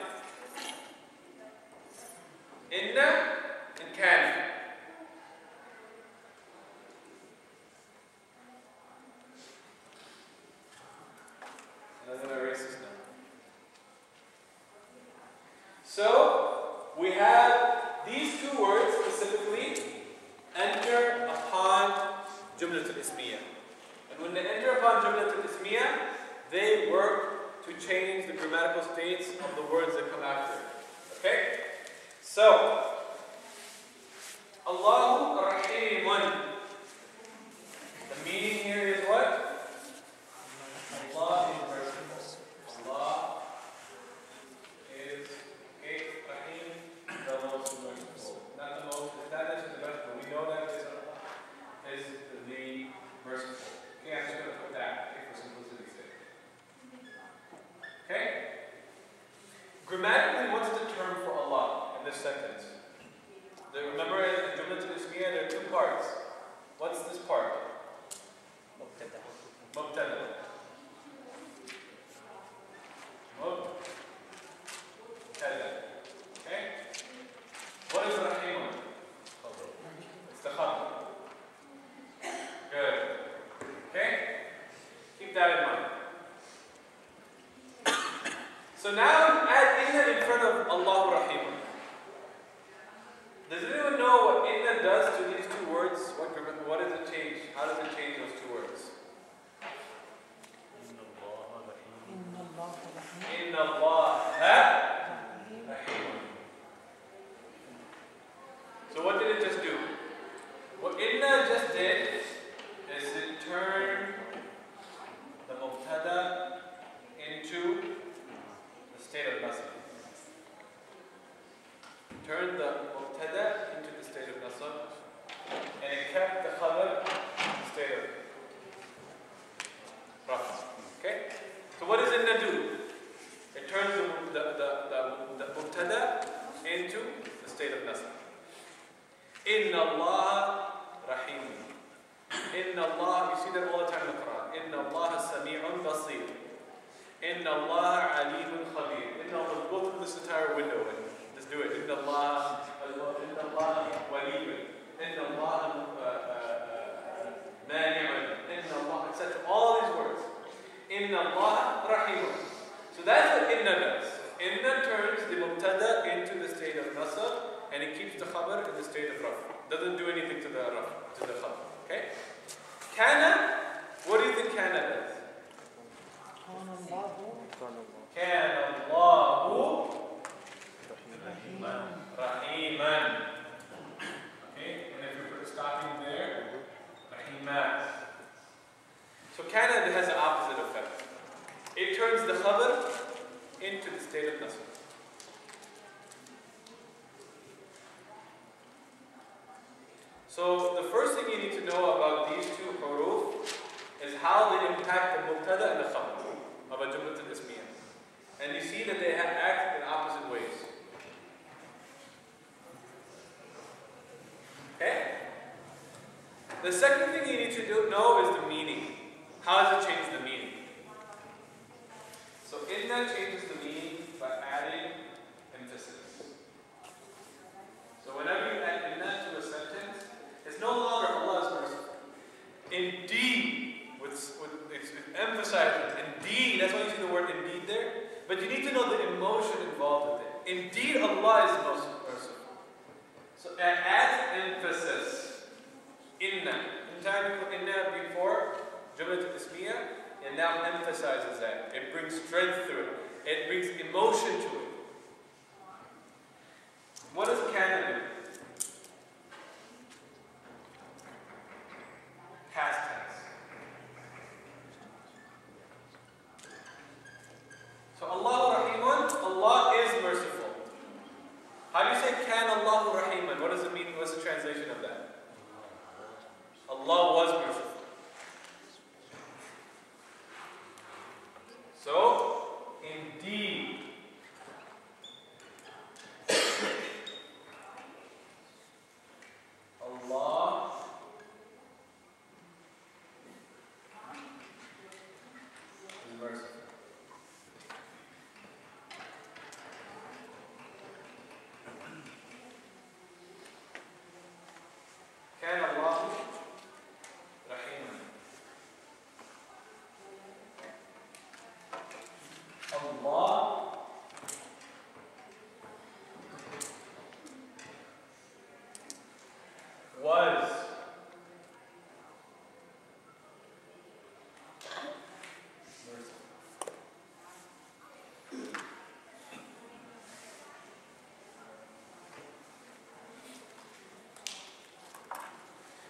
Inna and kana. I'm going to erase this now. So, we have these two words specifically enter upon Jumlat al-Ismiyah. And when they enter upon Jumlat al-Ismiyah, they work to change the grammatical states of the words that come after it. Okay? So, Allahu Rahimun. The meaning here is what? Allah is merciful. Allah is Rahim, the most merciful. Not the most, not necessarily the best, but we know that Allah is the merciful. Okay, I'm just going to put that for simplicity's sake. Okay? Grammatically, what's the term for Allah in this sentence? Remember in Jumlat al-Ismiyah, there are two parts. What's this part? Mubtada. Okay? What is Rahim? It's the khabar. Good. Okay? Keep that in mind. So now add inna in front of Allahu Rahim. Does anyone know what inna does to these two words? What does it change? How does it change those two words? Inna Allah Rahim. So what did it just do? What inna just did is it turned the mubtada into the state of nasab. Turned the mubtada into the state of nasab, and it kept the khabar in the state of rafa. Okay? So what does inna do? It turns the mubtada into the state of nasab. Inna Allah Rahim. Inna Allah, you see that all the time in the Quran. Inna Allah Sami'un Basir. Inna Allah Alimun Khabir. we'll go through this entire window and just do it. Inna Allah waliyun. Inna Allah mani'un. Inna Allah, etc. All these words. Inna Allah rahimun. So that's what inna does. Inna turns the mubtada into the state of nasab, and it keeps the khabar in the state of raf. Doesn't do anything to the raf, to the khabar. Okay? Kana, what do you think kana does? Kana Allahu rahiman. Okay? And if you put a stopping there, rahiman. So kana has the opposite effect. It turns the khabar into the state of nasab. So the first thing you need to know about these two huruf is how they impact the mubtada and the khabar of a jumlat al-ismiyah. And you see that they have act in opposite ways. Okay? The second thing you need to know is the meaning. How does it change the meaning? So inna changes the meaning by adding emphasis. So whenever you add inna to a sentence, it's no longer Allah's merciful. Indeed, it's emphasizing indeed. That's why you see the word indeed there. But you need to know the emotion involved with it. Indeed, Allah is most merciful. So it adds emphasis. Inna. In time you put inna before jumlat al-ismiyah, it now emphasizes that. It brings strength to it. It brings emotion to it. What does kana do? Past tense. So Allahu Rahimun, Allah is merciful. How do you say kana Allahu Rahiman? What does it mean? What's the translation of that? Allah was merciful. So, indeed, Allah is merciful. Kana Allahu Rahiman. Allah was merciful.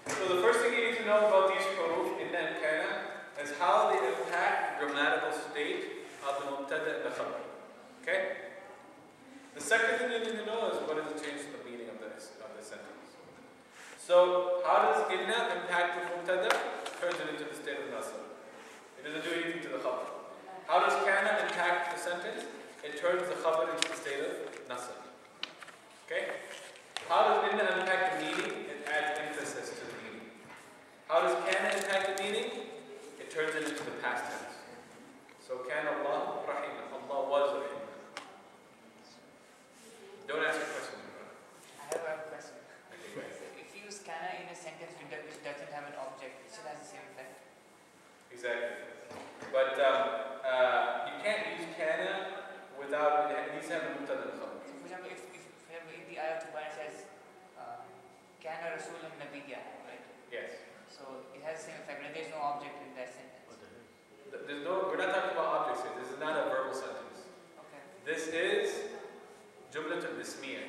So the first thing you need to know about these huruf, inna and kana, is how they impact the grammatical state of the mubtada and the khabar. Okay? The second thing you need to know is what does it change the meaning of the sentence. So how does inna impact the mubtada? Turns it into the state of nasab. It doesn't do anything to the khabar. How does kana impact the sentence? It turns the khabar into the state of nasab. Okay? How does inna impact the meaning? It adds emphasis to the meaning. How does kana impact the meaning? It turns it into the past tense. So can Allah Rahim. Allah was Rahim. Don't ask your question. I have a question. Okay, go ahead. So if you use kana in a sentence which doesn't have an object, it still has the same effect. Exactly. But you can't use kana without, it needs to have a mubtada and khabar. So for example, if in the ayah of the Quran it says kana rasulan nabiyya, right? Yes. So it has the same effect, but there's no object in that sentence. We're not talking about objects here. This is not a verbal sentence. Okay. This is jumlat al-ismiyah,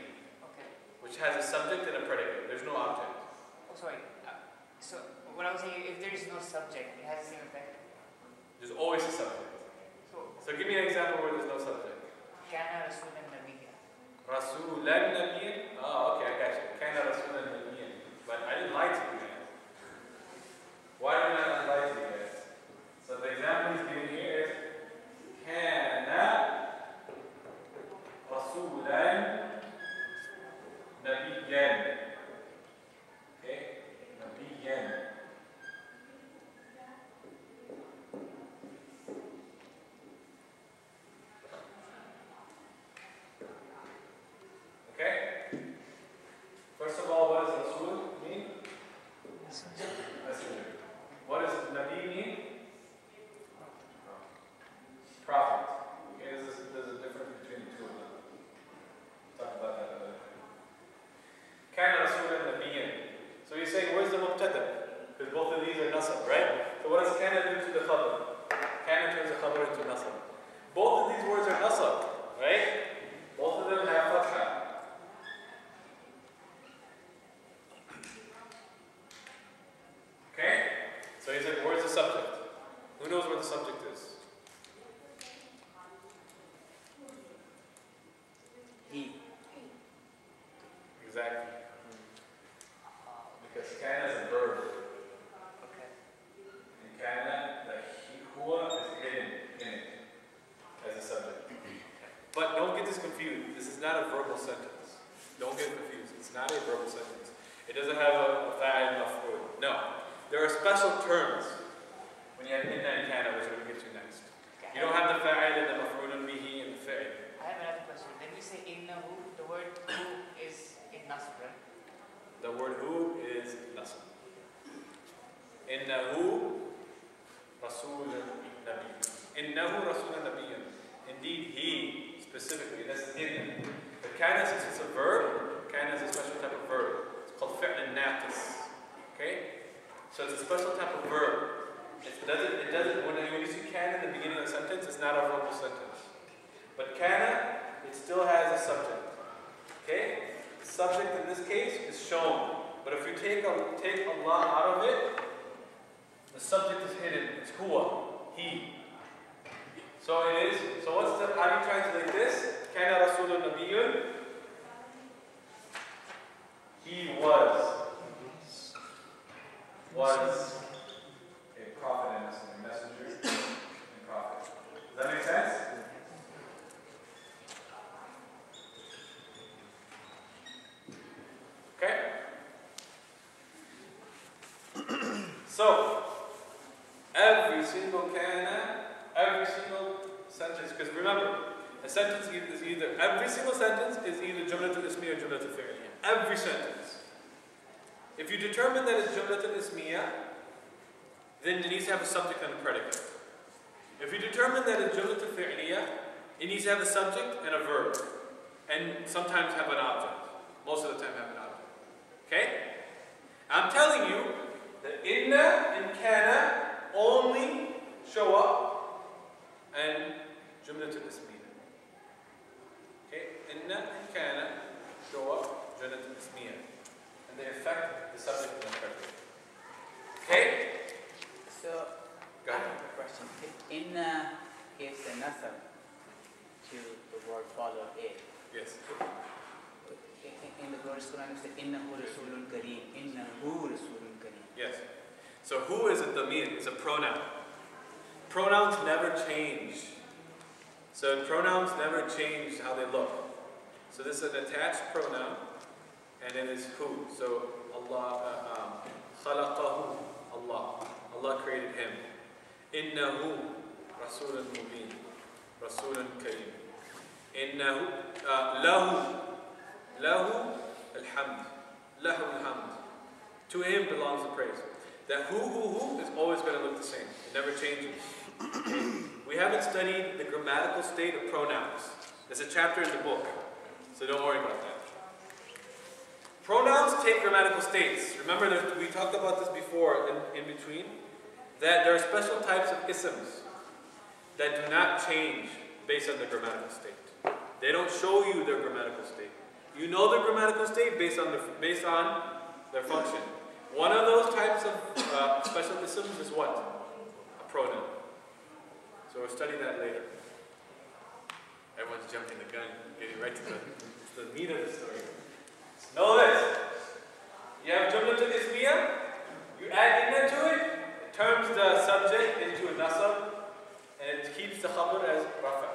Okay. which has a subject and a predicate. There's no object. Oh, sorry. So what I was saying, if there is no subject, it has the same effect. There's always a subject. So give me an example where there's no subject. Kana rasulan nabiyya. Rasulan nabiyyan? Oh, okay, I got you. Kana rasulan nabiyyan. But I didn't lie to you guys. Why did I not lie to you guys? So the example he's giving here is Kana rasulan nabiyyan. Okay? Nabiyyan. nabi mean? Prophet. Okay, there's a difference between the two of them. We'll talk about that later. Kana Rasulan Nabiyyan. So he's saying, where's the mubtada? Because both of these are nasab, right? So what does kana do to the khabar? Kana turns the khabar into nasab. Both of these words are nasab, right? Both of them have fatha. Okay? So he said, where's the subject? Who knows where the subject is? He. Exactly. Because kana is a verb. Okay. And kana, the huwa is hidden in it as a subject. But don't get this confused. This is not a verbal sentence. Don't get confused. It's not a verbal sentence. It doesn't have a fa'il maf'ul. No. There are special terms when you have inna and kana, which we're going to get to next. You don't have the fa'il and the maf'ulun bihi and the fi'il. I have another question. When we say innahu, the word who is in nasb, right? The word who is nasb. Innahu rasulun nabiyyun. Innahu rasulun nabiyyun. Indeed, he specifically, that's inna. But kana, since it's a verb, kana is a special type of verb. It's called fi'l naqis. Okay? So it's a special type of verb. It doesn't, when you see kana in the beginning of the sentence, it's not a verbal sentence. But kana, it still has a subject. Okay? The subject in this case is shown. But if you take Allah out of it, the subject is hidden. It's huwa, he. So it is, so what's the, how do you translate this? Kana Rasulun Nabiyyun. He was a prophet and a messenger and prophet. Does that make sense? Okay? So, every single sentence, because remember, a sentence is either, every single sentence is either Jumlatul Ismiyya or Jumlatul Fi'liyya. Every sentence. If you determine that it's Jumlatul Ismiyya, then it needs to have a subject and a predicate. If you determine that it's Jumlatul Fi'liyya, it needs to have a subject and a verb. And sometimes have an object. Most of the time have an object. Okay? I'm telling you that inna and kana only show up and Jumlatul Ismiyya. Okay? Inna and kana show up Jumlatul Ismiyya. And they affect the subject and the predicate. Okay? So, Go I ahead. have a question. Inna gives a nasab to the word follow it. Yes. In the Lord's Quran, it says, Innahu Rasulun Kareem. Innahu Rasulun Kareem. Yes. So who is a damir? It's a pronoun. Pronouns never change. So pronouns never change how they look. So this is an attached pronoun, and it is who. So Allah, khalaqahu, Allah. Allah created him. Innahu Rasulun Mubin. Rasulun Kareem. Innahu, lahu alhamd. Lahu alhamd. To him belongs the praise. That who is always going to look the same. It never changes. We haven't studied the grammatical state of pronouns. There's a chapter in the book, so don't worry about that. Pronouns take grammatical states. Remember that we talked about this before in between, that there are special types of isms that do not change based on the grammatical state. They don't show you their grammatical state. You know their grammatical state based on their function. One of those types of special isms is what? A pronoun. So we'll study that later. Everyone's jumping the gun, getting right to the meat of the story. Know this. You have Jumlatul Ismiyya, you add inna to it, it turns the subject into a nasab, and it keeps the khabar as rafa.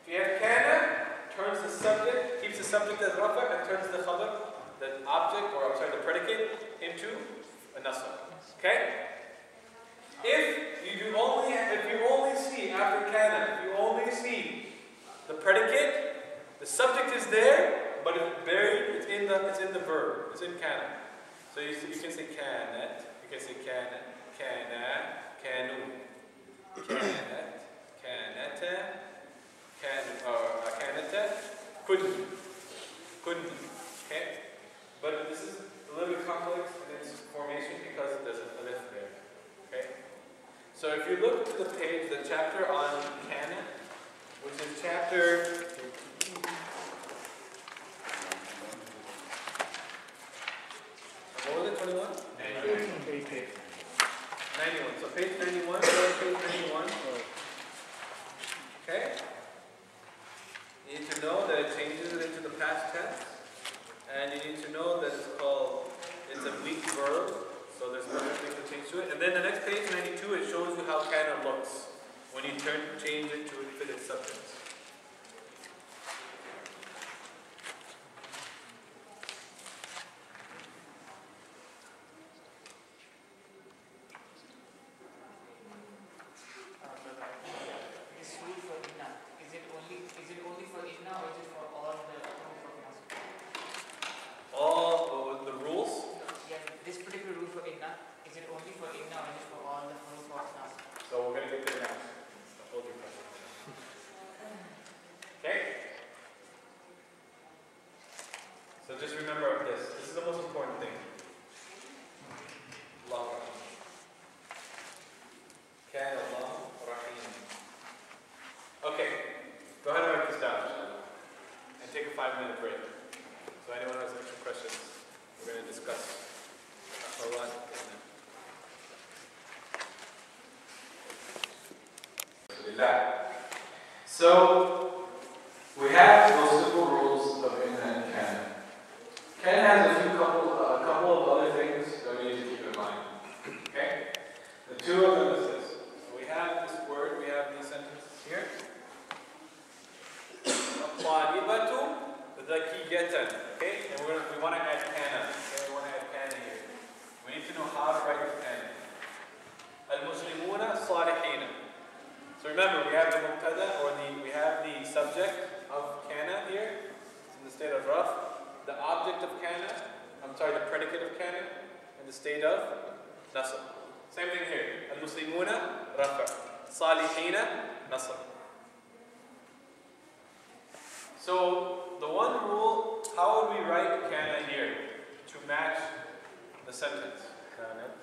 If you have kana, turns the subject, keeps the subject as rafa, and turns the khabar, the object, or I'm sorry, the predicate, into a nasab. Okay? If you only see after kana, if you only see the predicate, the subject is there, but it's buried, it's in the verb, it's in kana. So you can say kanat, you can say kana, kana, Kunti. Kunti. Okay? But this is a little bit complex in its formation because there's an alif there. Okay? So if you look to the page, the chapter on kana, which is chapter 21? 91. So page 91, page 91. Okay? You need to know that it changes it into the past tense. And you need to know that it's a weak verb. So there's no things to change to it. And then the next page, 92, it shows you how kana looks when you change it to fit its subjects. This rule for inna, is it only for inna or is it for all the huruf of nasb? All the rules. Yeah, this particular rule for inna, is it only for inna or is it for all the huruf of nasb? So we're going to get there now. Hold your question. Okay? So just remember this. This is the most important thing. Allah Rahim. Kana Allah Rahim. Okay. Go ahead and write this down. And take a 5-minute break. So anyone has extra questions, we're going to discuss. So we have those simple rules of inna and kana. Kana has a couple of other things that we need to keep in mind. Okay? The two of them is this. So we have this word, we have these sentences here. Talibatu zakiyatan. Okay? And we want to add kana. Okay? We want to add kana here. We need to know how to write the kana. Al-Muslimuna salihina. So remember, we have the mubtada, or we have the subject of kana here. It's in the state of raf. The object of kana, the predicate of kana, in the state of nasab. Same thing here. Al-Muslimuna, rafa. Salihina, nasab. So the one rule, how would we write kana here to match the sentence? Kanat.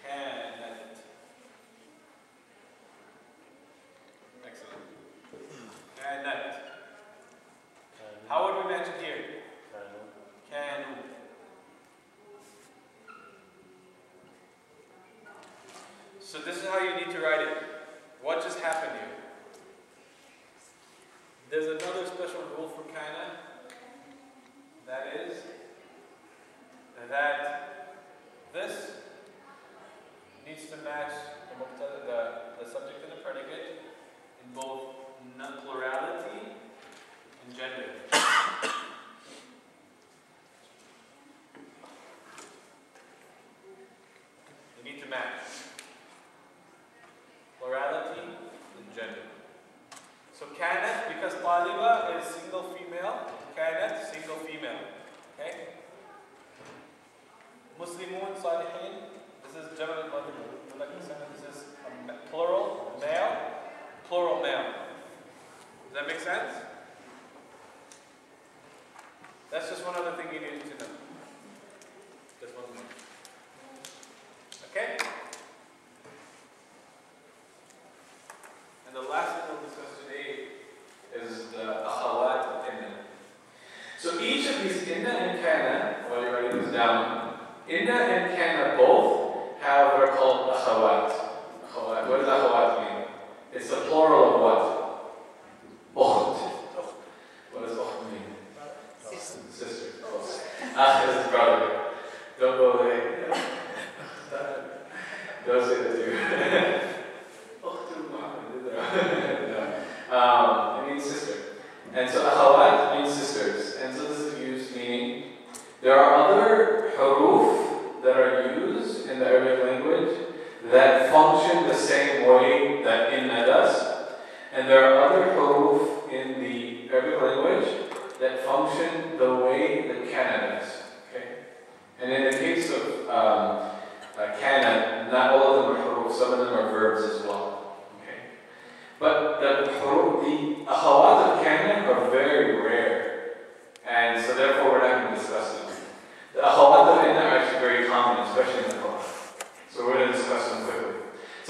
Kanat. Excellent. Kanat. How would we match it here? Kanu. So this is how you need to write it. What just happened here? There's another special rule for kana. That is that this needs to match the subject and the predicate in both plurality and gender. They need to match plurality and gender. So kanat, because taliba is single female, kanat, single female. Okay? Muslimun, salihin, this is jama' this is a plural, male, plural male. Does that make sense? That's just one other thing you need to know. Just one more. Okay? And the last thing we'll discuss today is the akhawat of inna. So each of these inna and kana, while you're writing this down, inna and kana both have what are called akhawat. Akhawat. What does akhawat mean? It's the plural of what? Ukht. What does ukht mean? Sister. Akh is brother. Don't go there. Don't say that too. It means sister. And so akhawat means sisters. And so this is used meaning there are other huruf that are used in the Arabic language that function the same way that inna does. And there are other huruf in the Arabic language that function the way that kana does. Okay? And in the case of kana, not all of them are huruf, some of them are verbs as well. Okay? But the akhawat of kana are very rare.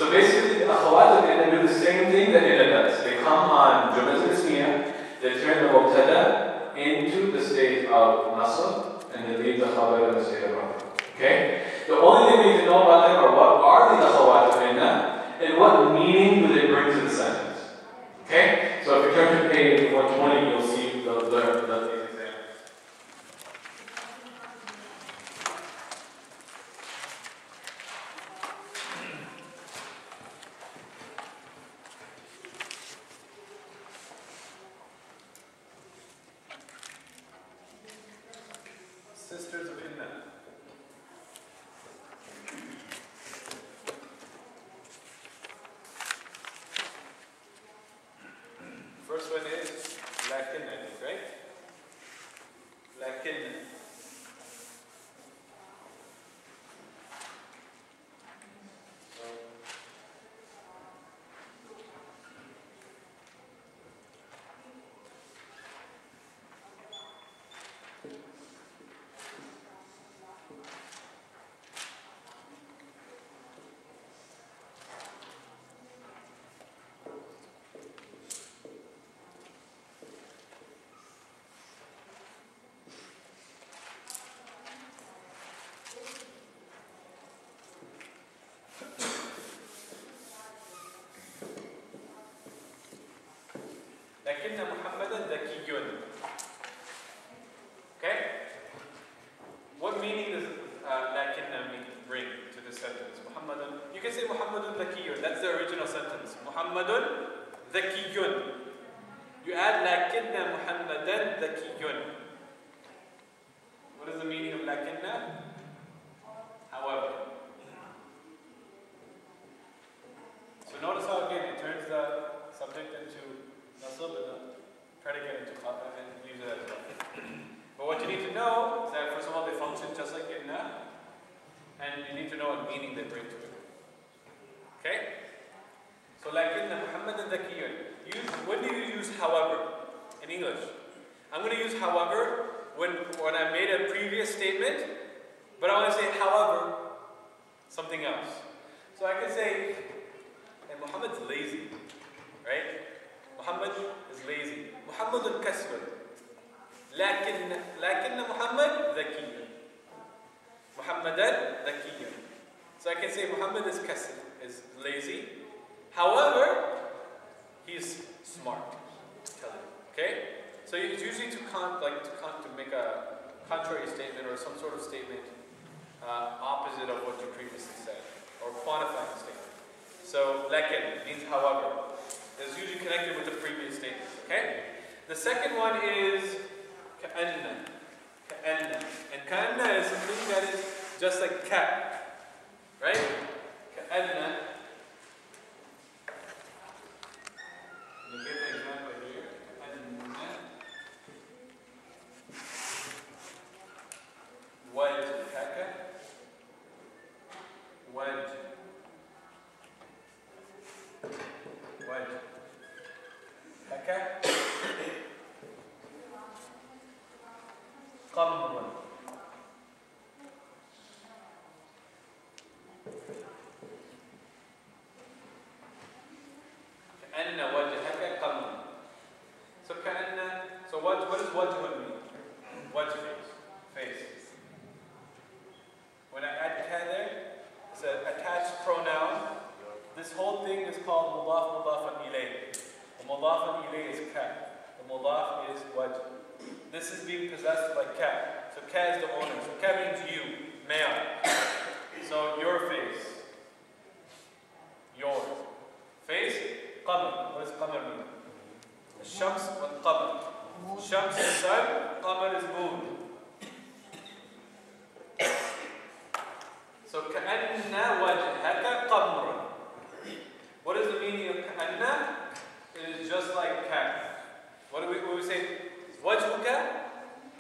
So basically, the akhawat of inna do the same thing that inna does. They come on Jumlat al-Ismiyah, they turn the mubtada into the state of nasab, and they leave the khabar in the state of rafa. Okay? The only thing we need to know about them are what are the akhawat of inna, and what meaning do they bring to the sentence. Okay? So if you turn to page 120, you'll see these examples. Sisters of inna. First one is lakin, I think, right? Lakin. لكن محمدا ذكي. Okay? What meaning does لكن bring to this sentence? Muhammadun. You can say Muhammadun ذكي. That's the original sentence. Muhammadun ذكي. You add لكن محمدا ذكي. What is the meaning of لكن? However. So notice how again it turns the subject into nasab and try to get into and use it as well. But what you need to know is that first of all they function just like inna, and you need to know what meaning they bring to it. Okay? So lakinna Muhammadan dhakiyyun. When do you use however in English? I'm going to use however when I made a previous statement, but I want to say however something else. So I can say, and Muhammad's lazy, right? Muhammad is lazy. Muhammadun kaswun. Lakinna Muhammad dhakiyyun. Muhammadan dhakiyyun. So I can say Muhammad is kasr, is lazy. However, he's smart. Okay? So it's usually to make a contrary statement or some sort of statement opposite of what you previously said, or quantify the statement. So lakin means however. It's usually connected with the previous statement. Okay? The second one is ka'anna. Ka'anna. And ka'anna is something that is just like ka. Right? Ka'anna. You get the example here. Ka'anna. Wajhaka. Wajh. Wajh. Haka. Qamrun. Ka'anna wajhaka qamrun. So ka'anna, so what does wajhun mean? Wajh face. When I add ka there, it's an attached pronoun. This whole thing is called mudaf mudafan ilayh. The mudafan ilayh is ka. The mudaf is wajh. This is being possessed by ka. So ka is the owner. So ka means you, male. So your face. Yours. Face, qamar. What does qamar mean? Shams wal qamar. Shams is sun, qamar is moon. So ka'anna wajhaka qamrun. What is the meaning of ka'anna? It is just like ka. What do we say? Wajhuka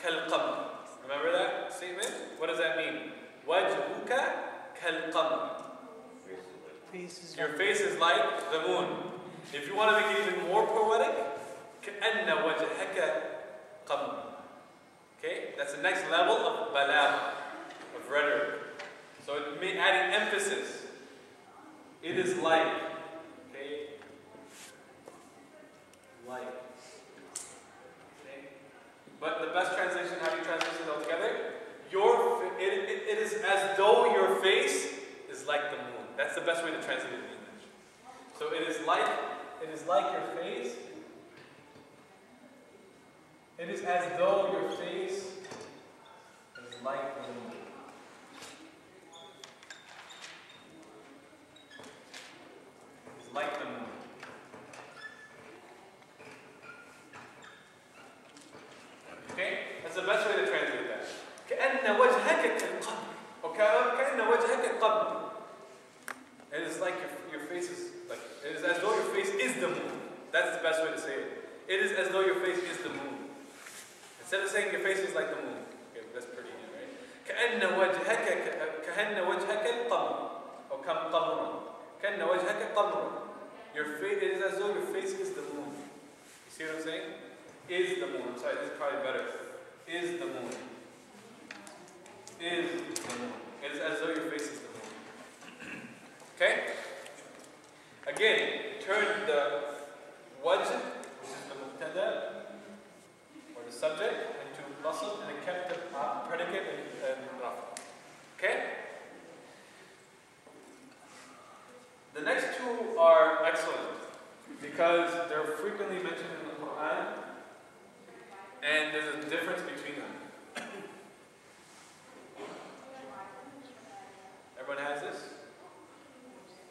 kal-qamr. Remember that statement? What does that mean? Wajhuka kal-qamr. Your face is like the moon. If you want to make it even more poetic, ka'anna wajhaka qamr. Okay? That's the next level of balagh, of rhetoric. So it adding emphasis. It is like. Okay? Like. Okay? But the best translation, how do you translate it all together? It is as though your face is like the moon. That's the best way to translate it in English. So it is like your face. It is as though your face is like the moon. It's like the moon. Okay? That's the best way to translate that. كأن وجهك كالقمر. Or كأن وجهك القمر. It is like your face is like, it is as though your face is the moon. That's the best way to say it. It is as though your face is the moon. Instead of saying your face is like the moon. Okay, that's pretty new, right? كأن وجهك القمر. Or قمرا. كأن وجهك قمرا. Your face, it is as though your face is the moon. You see what I'm saying? Is the moon. I'm sorry, this is probably better. Is the moon. Is the moon. It is as though your face is the moon. Okay? Again, turn the wajh, which is the mubtada, or the subject, into nasab, and it kept the predicate and rafa. Okay? The next two are excellent because they're frequently mentioned in the Quran, and there's a difference between them. Everyone has this?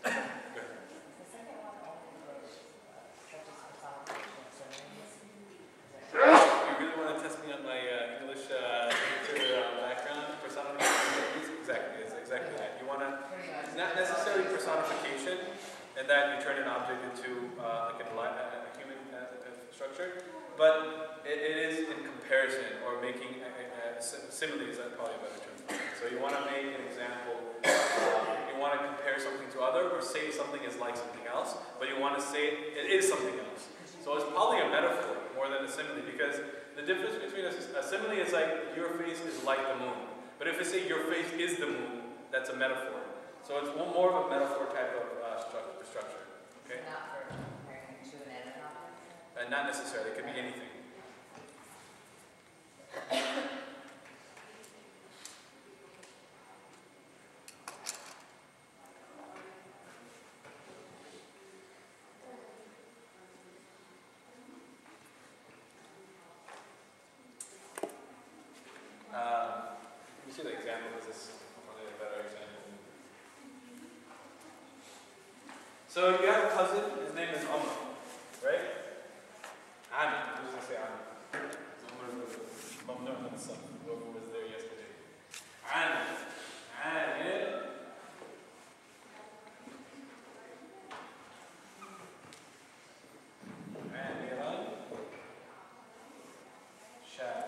Good. You really want to test me on my English background? Personification? Exactly, it's exactly that. You want to, it's not necessarily personification, and that you turn an object into like a human structure, but it is in comparison, or making similes, that's probably a better term. So you want to make an example, you want to compare something to other, or say something is like something else, but you want to say it is something else. So it's probably a metaphor more than a simile, because the difference between a simile is like your face is like the moon. But if I say your face is the moon, that's a metaphor. So it's more of a metaphor type of structure. Okay? Not for comparing to an animate object? Not necessarily. It could be anything. You see the example, this is probably a better example. So you have a cousin, his name is Amr, right? Amr, I'm just going to say Amr. Amr was Mamnu and son, whoever was there yesterday. Amr. Amr. Amiran. Shab.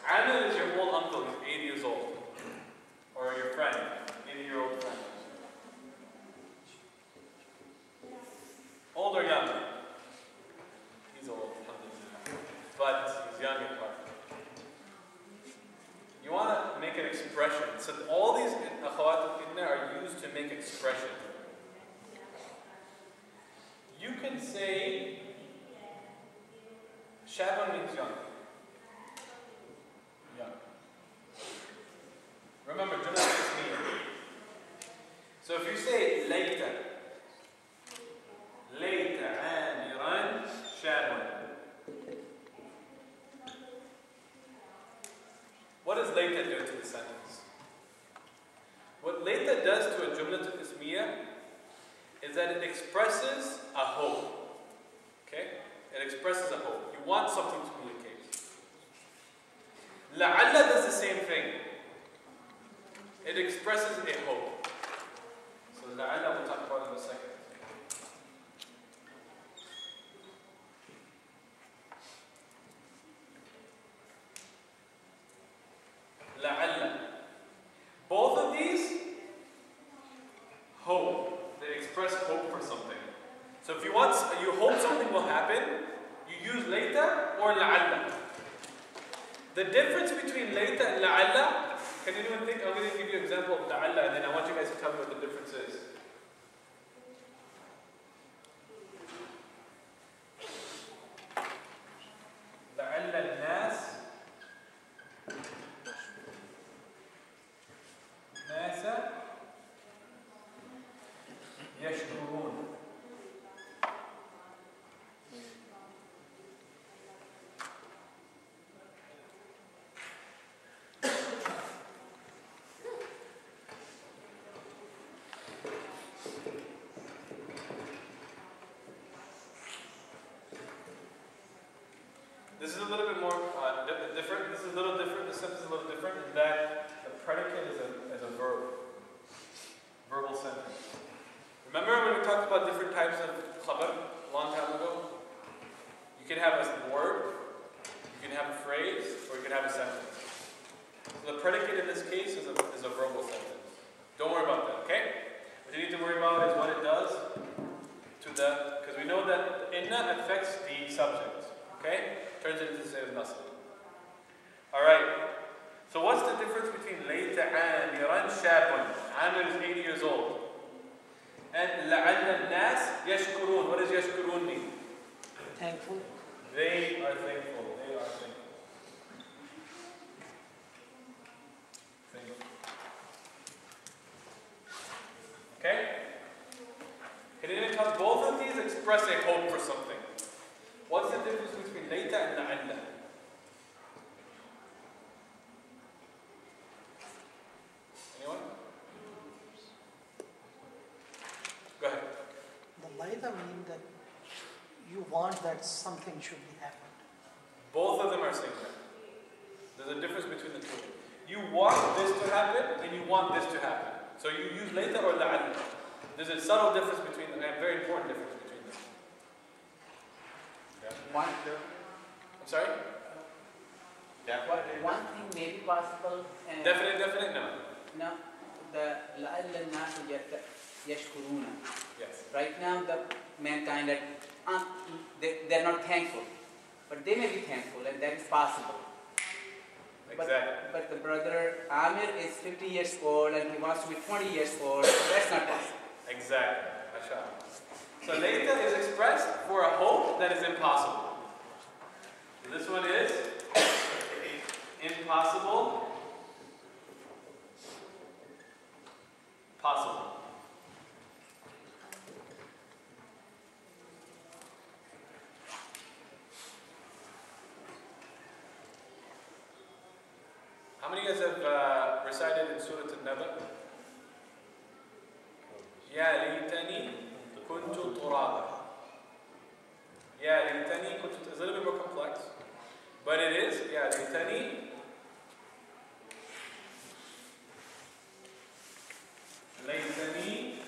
Amir is your old uncle, he's 80 years old. Or your friend, 80-year-old friend. Old or young? He's old, but he's young at heart. You want to make an expression. So all these akhawat al-fitna are used to make expression. You can say, Shaban means young. Remember, Jumla Ismiya. So if you say Layta Amiran Shabun. What does Layta do to the sentence? What Layta does to a Jumla Ismiya is that it expresses a hope. Okay? It expresses a hope. You want something to be the case. La'alla does the same thing. It expresses a hope. So la'alla we'll talk about in a second. La'alla. Both of these, hope. They express hope for something. So if you hope something will happen, you use layta or la'alla. The difference between layta and la'alla, can anyone think? I'm going to give you an example of la'alla and then I want you guys to tell me what the difference is. لعل الناس يشكرون. This is a little bit more different. This is a little different. The sentence is a little different in that the predicate is a verb. Verbal sentence. Remember when we talked about different types of khabar a long time ago? You can have a word, you can have a phrase, or you can have a sentence. So the predicate in this case is a verbal sentence. Don't worry about that, okay? What you need to worry about is what it does to the, because we know that inna affects the subject, okay? Turns it into say nasr. Alright. So what's the difference between layta amiran shabun? Amir is 80 years old. And la'alla nas yashkurun. What does yashkurun mean? Thankful. They are thankful. They are thankful. Okay? Can anyone tell both of these express a hope for something? What's the difference between layta and la'alla? Anyone? Go ahead. The layta mean that you want that something should be happened. Both of them are saying that. There's a difference between the two. You want this to happen and you want this to happen. So you use layta or la'alla. There's a subtle difference between them, and a very important difference between them. Yeah. I'm sorry? One thing may be possible. Definite, no. No, the لَأَلَّ النَّاسُ يَشْكُرُونَ. Yes. Right now, the mankind they're not thankful, but they may be thankful, and that is possible. Exactly. But the brother Amir is 50 years old and he wants to be 20 years old, so that's not possible. Exactly. Mashallah. So layta is expressed for a hope that is impossible. So this one is impossible, possible. How many of you guys have recited in Surah An-Naba? Ya laytani kuntu turaba. Ya laytani kuntu. It's a little bit more complex, but it is Ya laytani laytani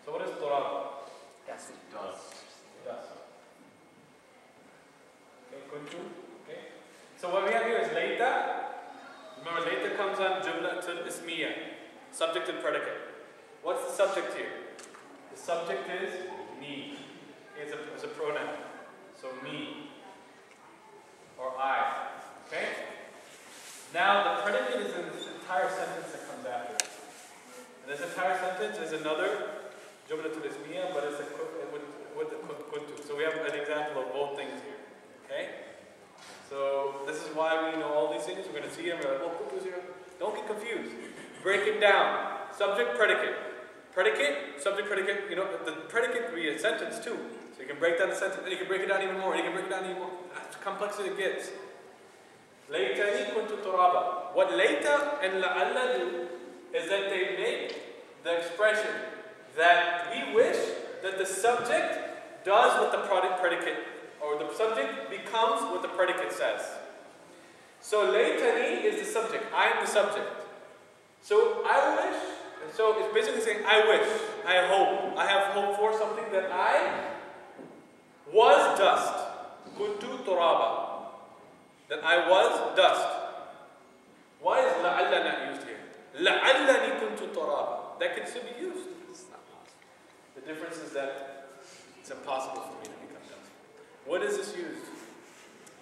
So what is turab? That's it. Dust. Okay, kuntu. Okay. So what we have here is layta. Remember, layta comes on jumlatul ismiya, subject and predicate. What's the subject here? The subject is me. It's a pronoun. So me or I. Okay. Now the predicate is in this entire sentence that comes after it. And this entire sentence is another jumlatul ismiya, but it's with the kuntu. So we have an example of both things here. Okay? So this is why we know all these things. We're going to see them. We're like, oh, kuntu's here. Don't get confused. Break it down. Subject, predicate. Predicate, subject, predicate. You know, the predicate can be a sentence too. So you can break down the sentence, and you can break it down even more, and you can break it down even more. That's the complexity it gets. Laytani kuntu turaba. What layta and la'alla do is that they make the expression that we wish that the subject does what the predicate, or the subject becomes what the predicate says. So laytani is the subject. I am the subject. So I wish. So it's basically saying I wish, I hope, I have hope for something that I was dust. Kuntu turaba. That I was dust. Why is la'alla not used here? La'allani kuntu turaba. That can still be used. The difference is that it's impossible for me to become dust. What is this used?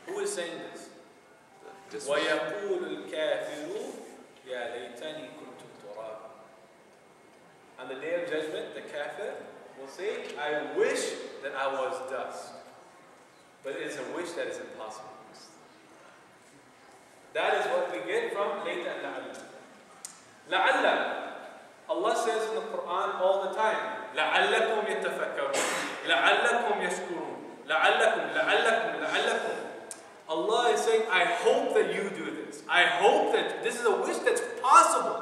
Who is saying this? وَيَقُولُ الْكَافِرُ يَا لَيْتَنِي كُنْتُ تُرَابًا. On the day of judgment, the kafir will say, I wish that I was dust. But it is a wish that is impossible. That is what we get from layta and la'alla. La'alla. Allah says in the Quran all the time, لَعَلَّكُمْ يَتَفَكَّرُونَ لَعَلَّكُمْ يَشْكُرُونَ لَعَلَّكُمْ. Allah is saying, I hope that you do this. I hope that this is a wish that's possible.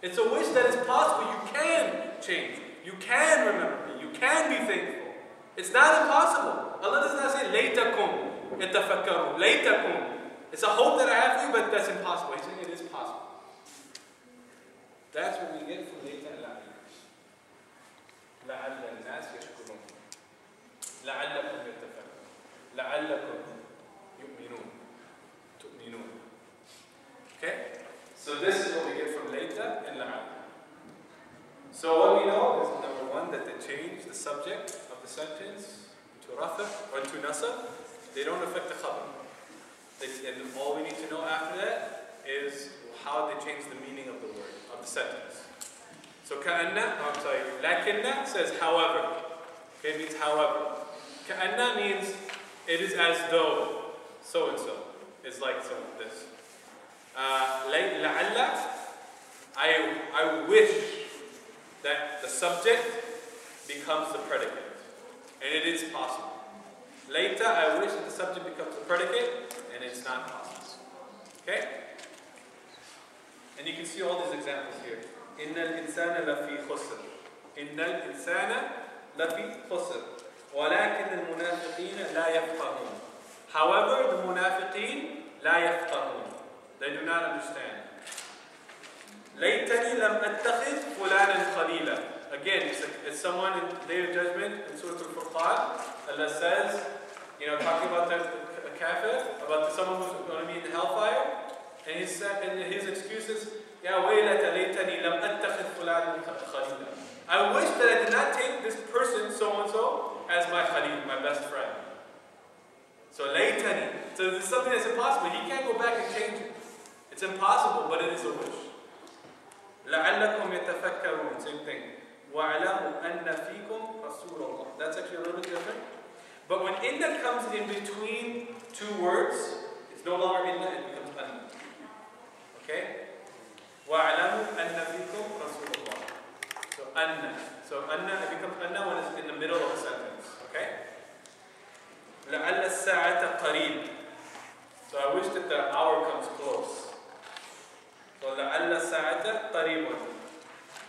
It's a wish that is possible. You can change. You can remember me. You can be thankful. It's not impossible. Allah does not say, لَيْتَكُمْ يَتَفَكَّرُونَ لَيْتَكُمْ. It's a hope that I have for you, but that's impossible. He's saying it is possible. That's what we get from layta and la'alla. لَعَلَّ النَّاسِ يَشْكُرُونَ لَعَلَّكُمْ يَتَفَكَّرُونَ لَعَلَّكُمْ تُؤْمِنُونَ. Okay? So this is what we get from layta and la'alla. So what we know is, number one, that they change the subject of the sentence to rafa or to nasab. They don't affect the khabar. And all we need to know after that is how they change the meaning of the word, of the sentence. So lakinna says however. Okay, it means however. Ka'anna means it is as though so and so. It's like so this. La'alla, I wish that the subject becomes the predicate. And it is possible. Later, I wish that the subject becomes the predicate, and it's not possible. Okay? And you can see all these examples here. إِنَّ الْإِنسَانَ لَفِي خُسْرٍ إِنَّ الْإِنسَانَ لَفِي خُسْرٍ وَلَكِنَّ الْمُنَافِقِينَ لَا يَفْقَهُونَ. However, the munafiqeen لَا يَفْقَهُونَ. They do not understand. لَيْتَنِي لَمْ أَتَّخِذْ فُلَانًا خَلِيلًا. Again, it's someone in the Day of Judgment in Surah Al-Furqan. Allah says, talking about the kafir, about someone who's going to be in the hellfire. And he said, and his excuses, يَا وَيْلَةَ لَيْتَنِي لَمْ أَتَّخِذْ فُلَانًا خَلِيلًا. I wish that I did not take this person, so-and-so, as my khalil, my best friend. So laytani. So this is something that's impossible. He can't go back and change it. It's impossible, but it is a wish. لَعَلَّكُمْ يَتَفَكَّرُونَ. Same thing. وَعَلَمُوا أَنَّ فِيكُمْ رَسُولَ اللَّهِ. That's actually a little bit different. But when inna comes in between two words, it's no longer inna, it becomes anna. Okay? وَعَلَمُوا أَنَّ فِيكُمْ رَسُولَ اللَّهِ. So anna. So anna, it becomes anna when it's in the middle of a sentence. Okay? لَعَلَّ السَّاعَةَ قَرِيبٌ. So I wish that the hour comes close. So لَعَلَّ السَّاعَةَ قَرِيبٌ.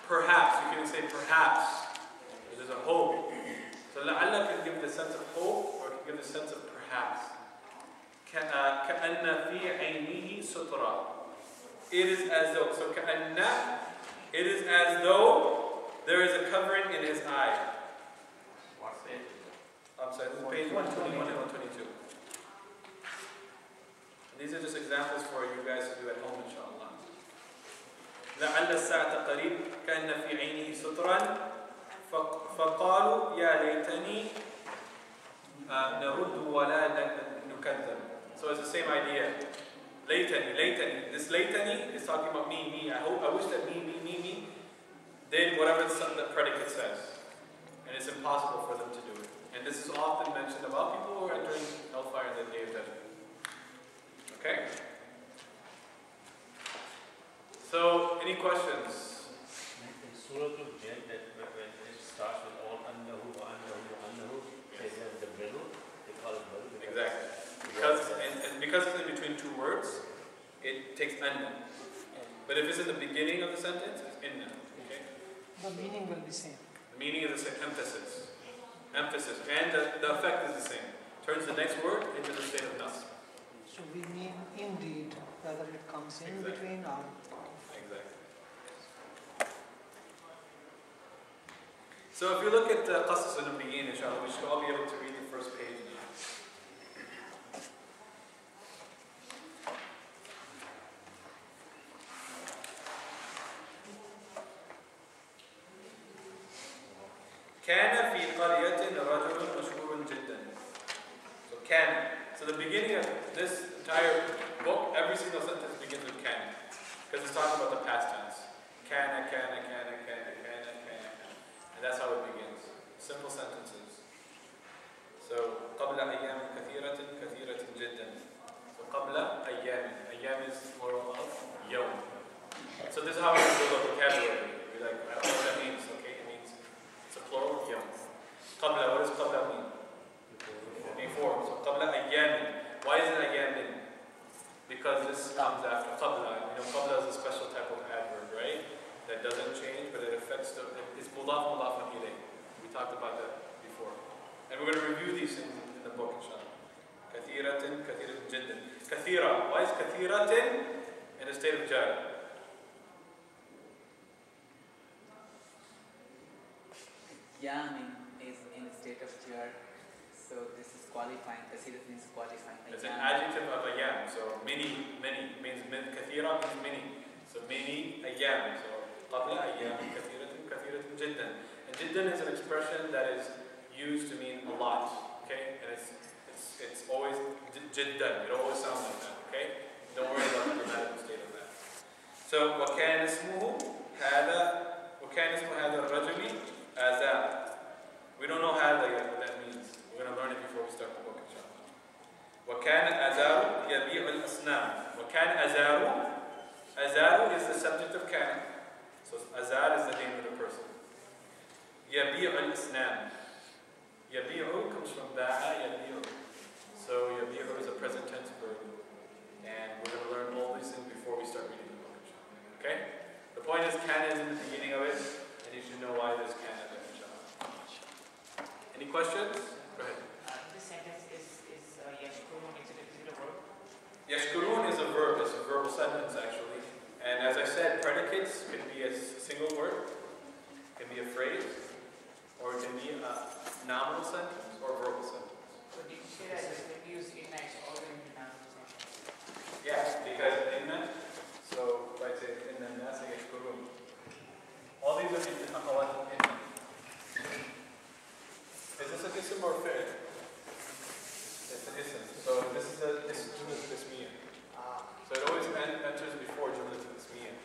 Perhaps, you can say perhaps. There's a hope. So لَعَلَّ can give the sense of hope, or can give the sense of perhaps. كَأَنَّ فِي عَيْنِهِ سُطْرًا. It is as though, so كَأَنَّ, it is as though there is a covering in his eye. What page? I'm sorry, this is page 121 and 122. These are just examples for you guys to do at home, inshallah. لَعَلَّ السَّاعَةَ قَرِيبٌ كَأَنَّ فِي عَيْنِهِ سُطْرًا فَقَالُوا يَا لَيْتَنِي نَرُدُّ وَلَا نُكَذَّبُ. So it's the same idea. Laytani. This laytani is talking about me. I wish that me did whatever the predicate says. And it's impossible for them to do it. And this is often mentioned about people who are entering hellfire in the Day of Judgment. Okay? So, any questions? In Surah Al-Jinn, when it starts with all annahu wa annahu, says in the middle, they call it middle. Exactly. Because it's in between two words, it takes anna. But if it's in the beginning of the sentence, it's inna. Okay? The meaning will be same. The meaning is the same, emphasis. Emphasis. And the effect is the same. Turns the next word into the state of nas. So we mean indeed, whether it comes in Exactly. between or. Exactly. So if you look at Qasas al-Nabiyyin, inshallah, we should all be able to read the first page now. كان في قرية رجل مشهور جدا. So can. So the beginning of this entire book, every single sentence begins with can. Because it's talking about the past tense. Kana, kana, kana, kana, kana, kana. And that's how it begins. Simple sentences. So قبل أيام كثيرة كثيرة جدا. So قبل أيام. أيام is plural of يوم. So this is how we build a vocabulary. We're like, I don't know what that means. Okay, it means it's a plural of يوم. قبل, what does قبل mean? Before. So قبل أيام. Why is it أيام? Because this comes after قبل. You know, قبل is a special type of adverb, right? That doesn't change, but it affects the, it's مضاف مضاف إليه. We talked about that before. And we're going to review these things in the book, inshallah. كثيرة كثيرة جدا. كثيرة. Why is كثيرة in a state of jar? Yamin is in a state of jar, so this is qualifying. Kasirat means qualifying. It's an adjective of ayam, so many, many means kathira means many. So many ayam. So قبل أيام كثيرة كثيرة جدا. And jiddan is an expression that is used to mean a lot. Okay, and it's always jiddan. It always sounds like that. Okay, don't worry about the grammatical state of that. So وكان اسمه هذا الرجل أزار. We don't know هذا yet what that means. We're going to learn it before we start the book, inshallah. وكان أزار يبيع الأصنام. وكان أزار is the subject of كان. So Azar is the name of the person. يبيع الأصنام. يبيع comes from باع يبيع. So يبيع is a present tense verb. And we're going to learn all these things before we start reading the book, inshallah. Okay? The point is can is in the beginning of it, and you should know why there's can in there, inshallah. Any questions? Go ahead. This sentence is yashkurun, is it a verb? Yashkurun is a verb. It's a verbal sentence, actually. And as I said, predicates can be a single word, can be a phrase, or it can be a nominal sentence or a verbal sentence. So did you say that when you use inna, it's always in the noun sentence? Yeah, because inna, so if I say inna nasa yashkurun. All these are in akhawat inna. Is this a ism or fi'l? It's an ism. So this is a ismiyah. So it always enters before jumlat al-ismiyah.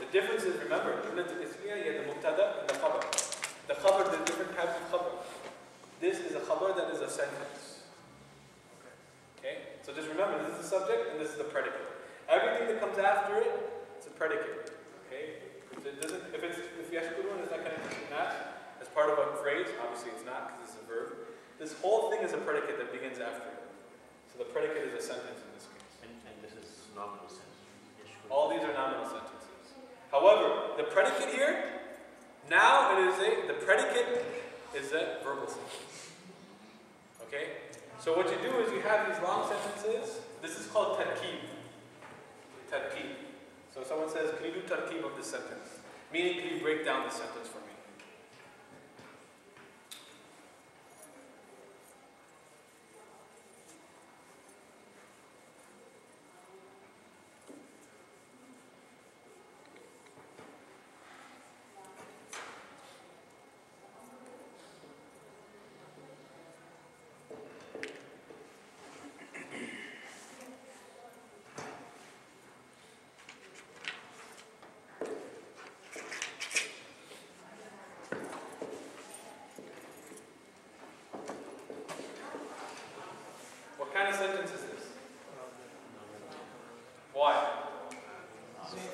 The difference is, remember, jumlat al-ismiyah, you have the mubtada and the khabar. The khabar, there are different types of khabar. This is a khabar that is a sentence. Okay? So just remember, this is the subject and this is the predicate. Everything that comes after it, it's a predicate. Okay? If yashkurun is not connected to that as part of a phrase, obviously it's not because it's a verb. This whole thing is a predicate that begins after it. So the predicate is a sentence in this case. And this is nominal sense. All these are nominal sentences. However, the predicate here, now the predicate is a verbal sentence. Okay? So what you do is you have these long sentences. This is called tarkeeb. Tarkeeb. So someone says, can you do tarkeeb of this sentence? Meaning, can you break down the sentence for me? What kind of sentence is this? Why?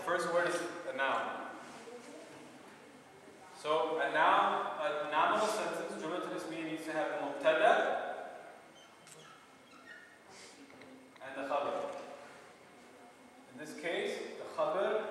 First word is a noun. So a noun, a nominal sentence, jumlat al-ismiyya needs to have the mubtada and the khabar. In this case, the khabar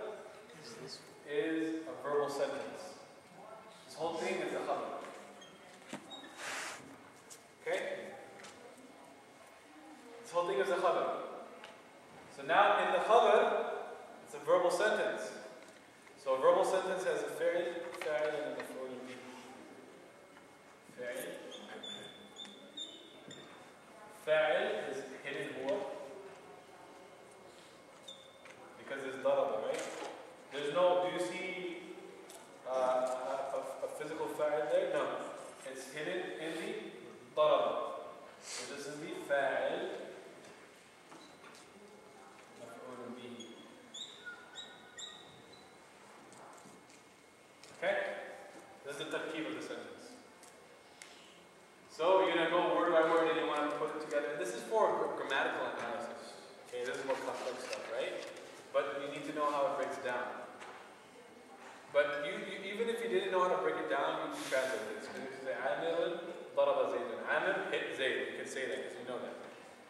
know how to break it down, you can translate it. So you can say, Amirun daraba Zaydun. Amir hit Zayd. You can say that because you know that.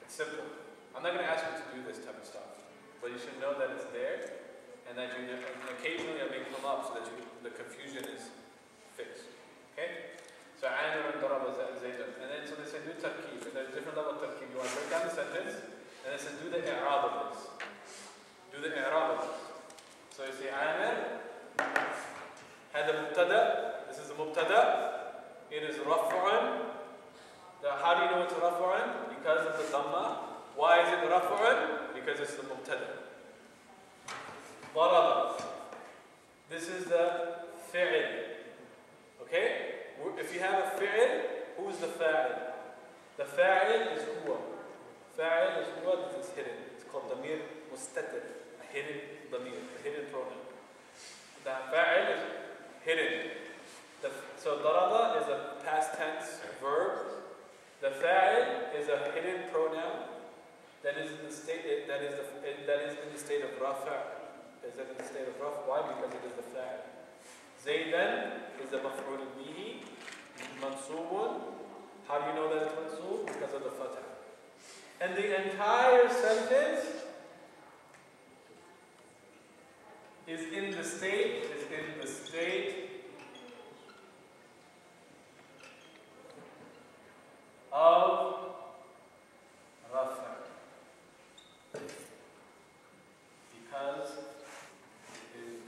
It's simple. I'm not going to ask you to do this type of stuff, but you should know that it's there, and that you occasionally I make them up so that the confusion is fixed. Okay? So Amirun daraba Zaydun. And then so they say do tarkib. And there's a different level of tarkib. You want to break down the sentence, and then say do the i'rab of this. Do the i'rab of this. So you say Amir. هذا مبتدا. This is the mubtada. It is raf'un. How do you know it's raf'un? Because of the dhamma. Why is it raf'un? Because it's the mubtada. Daraba. This is the fi'l. Okay? If you have a fi'l, who's the fa'il? The fa'il is huwa. Fa'il is huwa, this is hidden. It's called damir mustatir. A hidden damir, a hidden pronoun. The fa'il is hidden. So daraba is a past tense verb. The fa'il is a hidden pronoun that is in the state of rafa'. Is in the state of rafa'. Why? Because it is the fa'il. Zaydan is a maf'ul bihi, mansubun. How do you know that it's mansub? Because of the fatah. And the entire sentence is in the state of rafa'. Because it is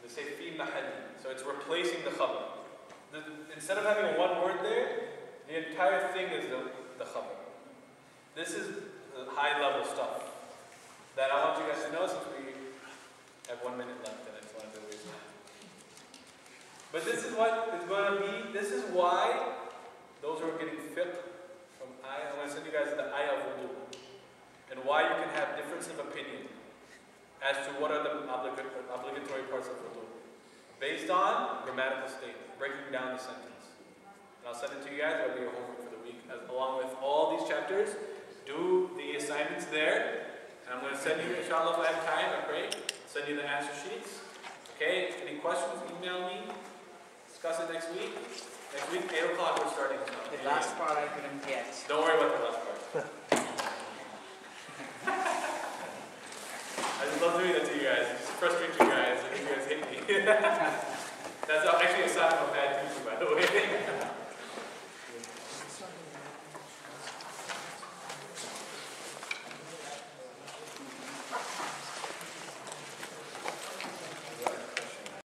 they say fi mahalli. So it's replacing the khabar. Instead of having one word there, the entire thing is the khabar. This is the high level stuff that I want you guys to know since we have 1 minute left and I just wanted to waste time. But this is what it's going to be. This is why those who are getting fiqh from ayah, I'm going to send you guys the ayah of wudu, and why you can have difference of opinion as to what are the obligatory parts of wudu based on grammatical state, breaking down the sentence. And I'll send it to you guys. That'll be your homework for the week, along with all these chapters. Do the assignments there, and I'm going to send you, inshallah, if I have time, I pray, send you the answer sheets. Okay? Any questions? Email me. Discuss it next week. Next week, 8 o'clock, we're starting. The last part I couldn't get. Don't worry about the last part. I just love doing that to you guys. It just frustrates you guys, and you guys hate me. That's actually a sign of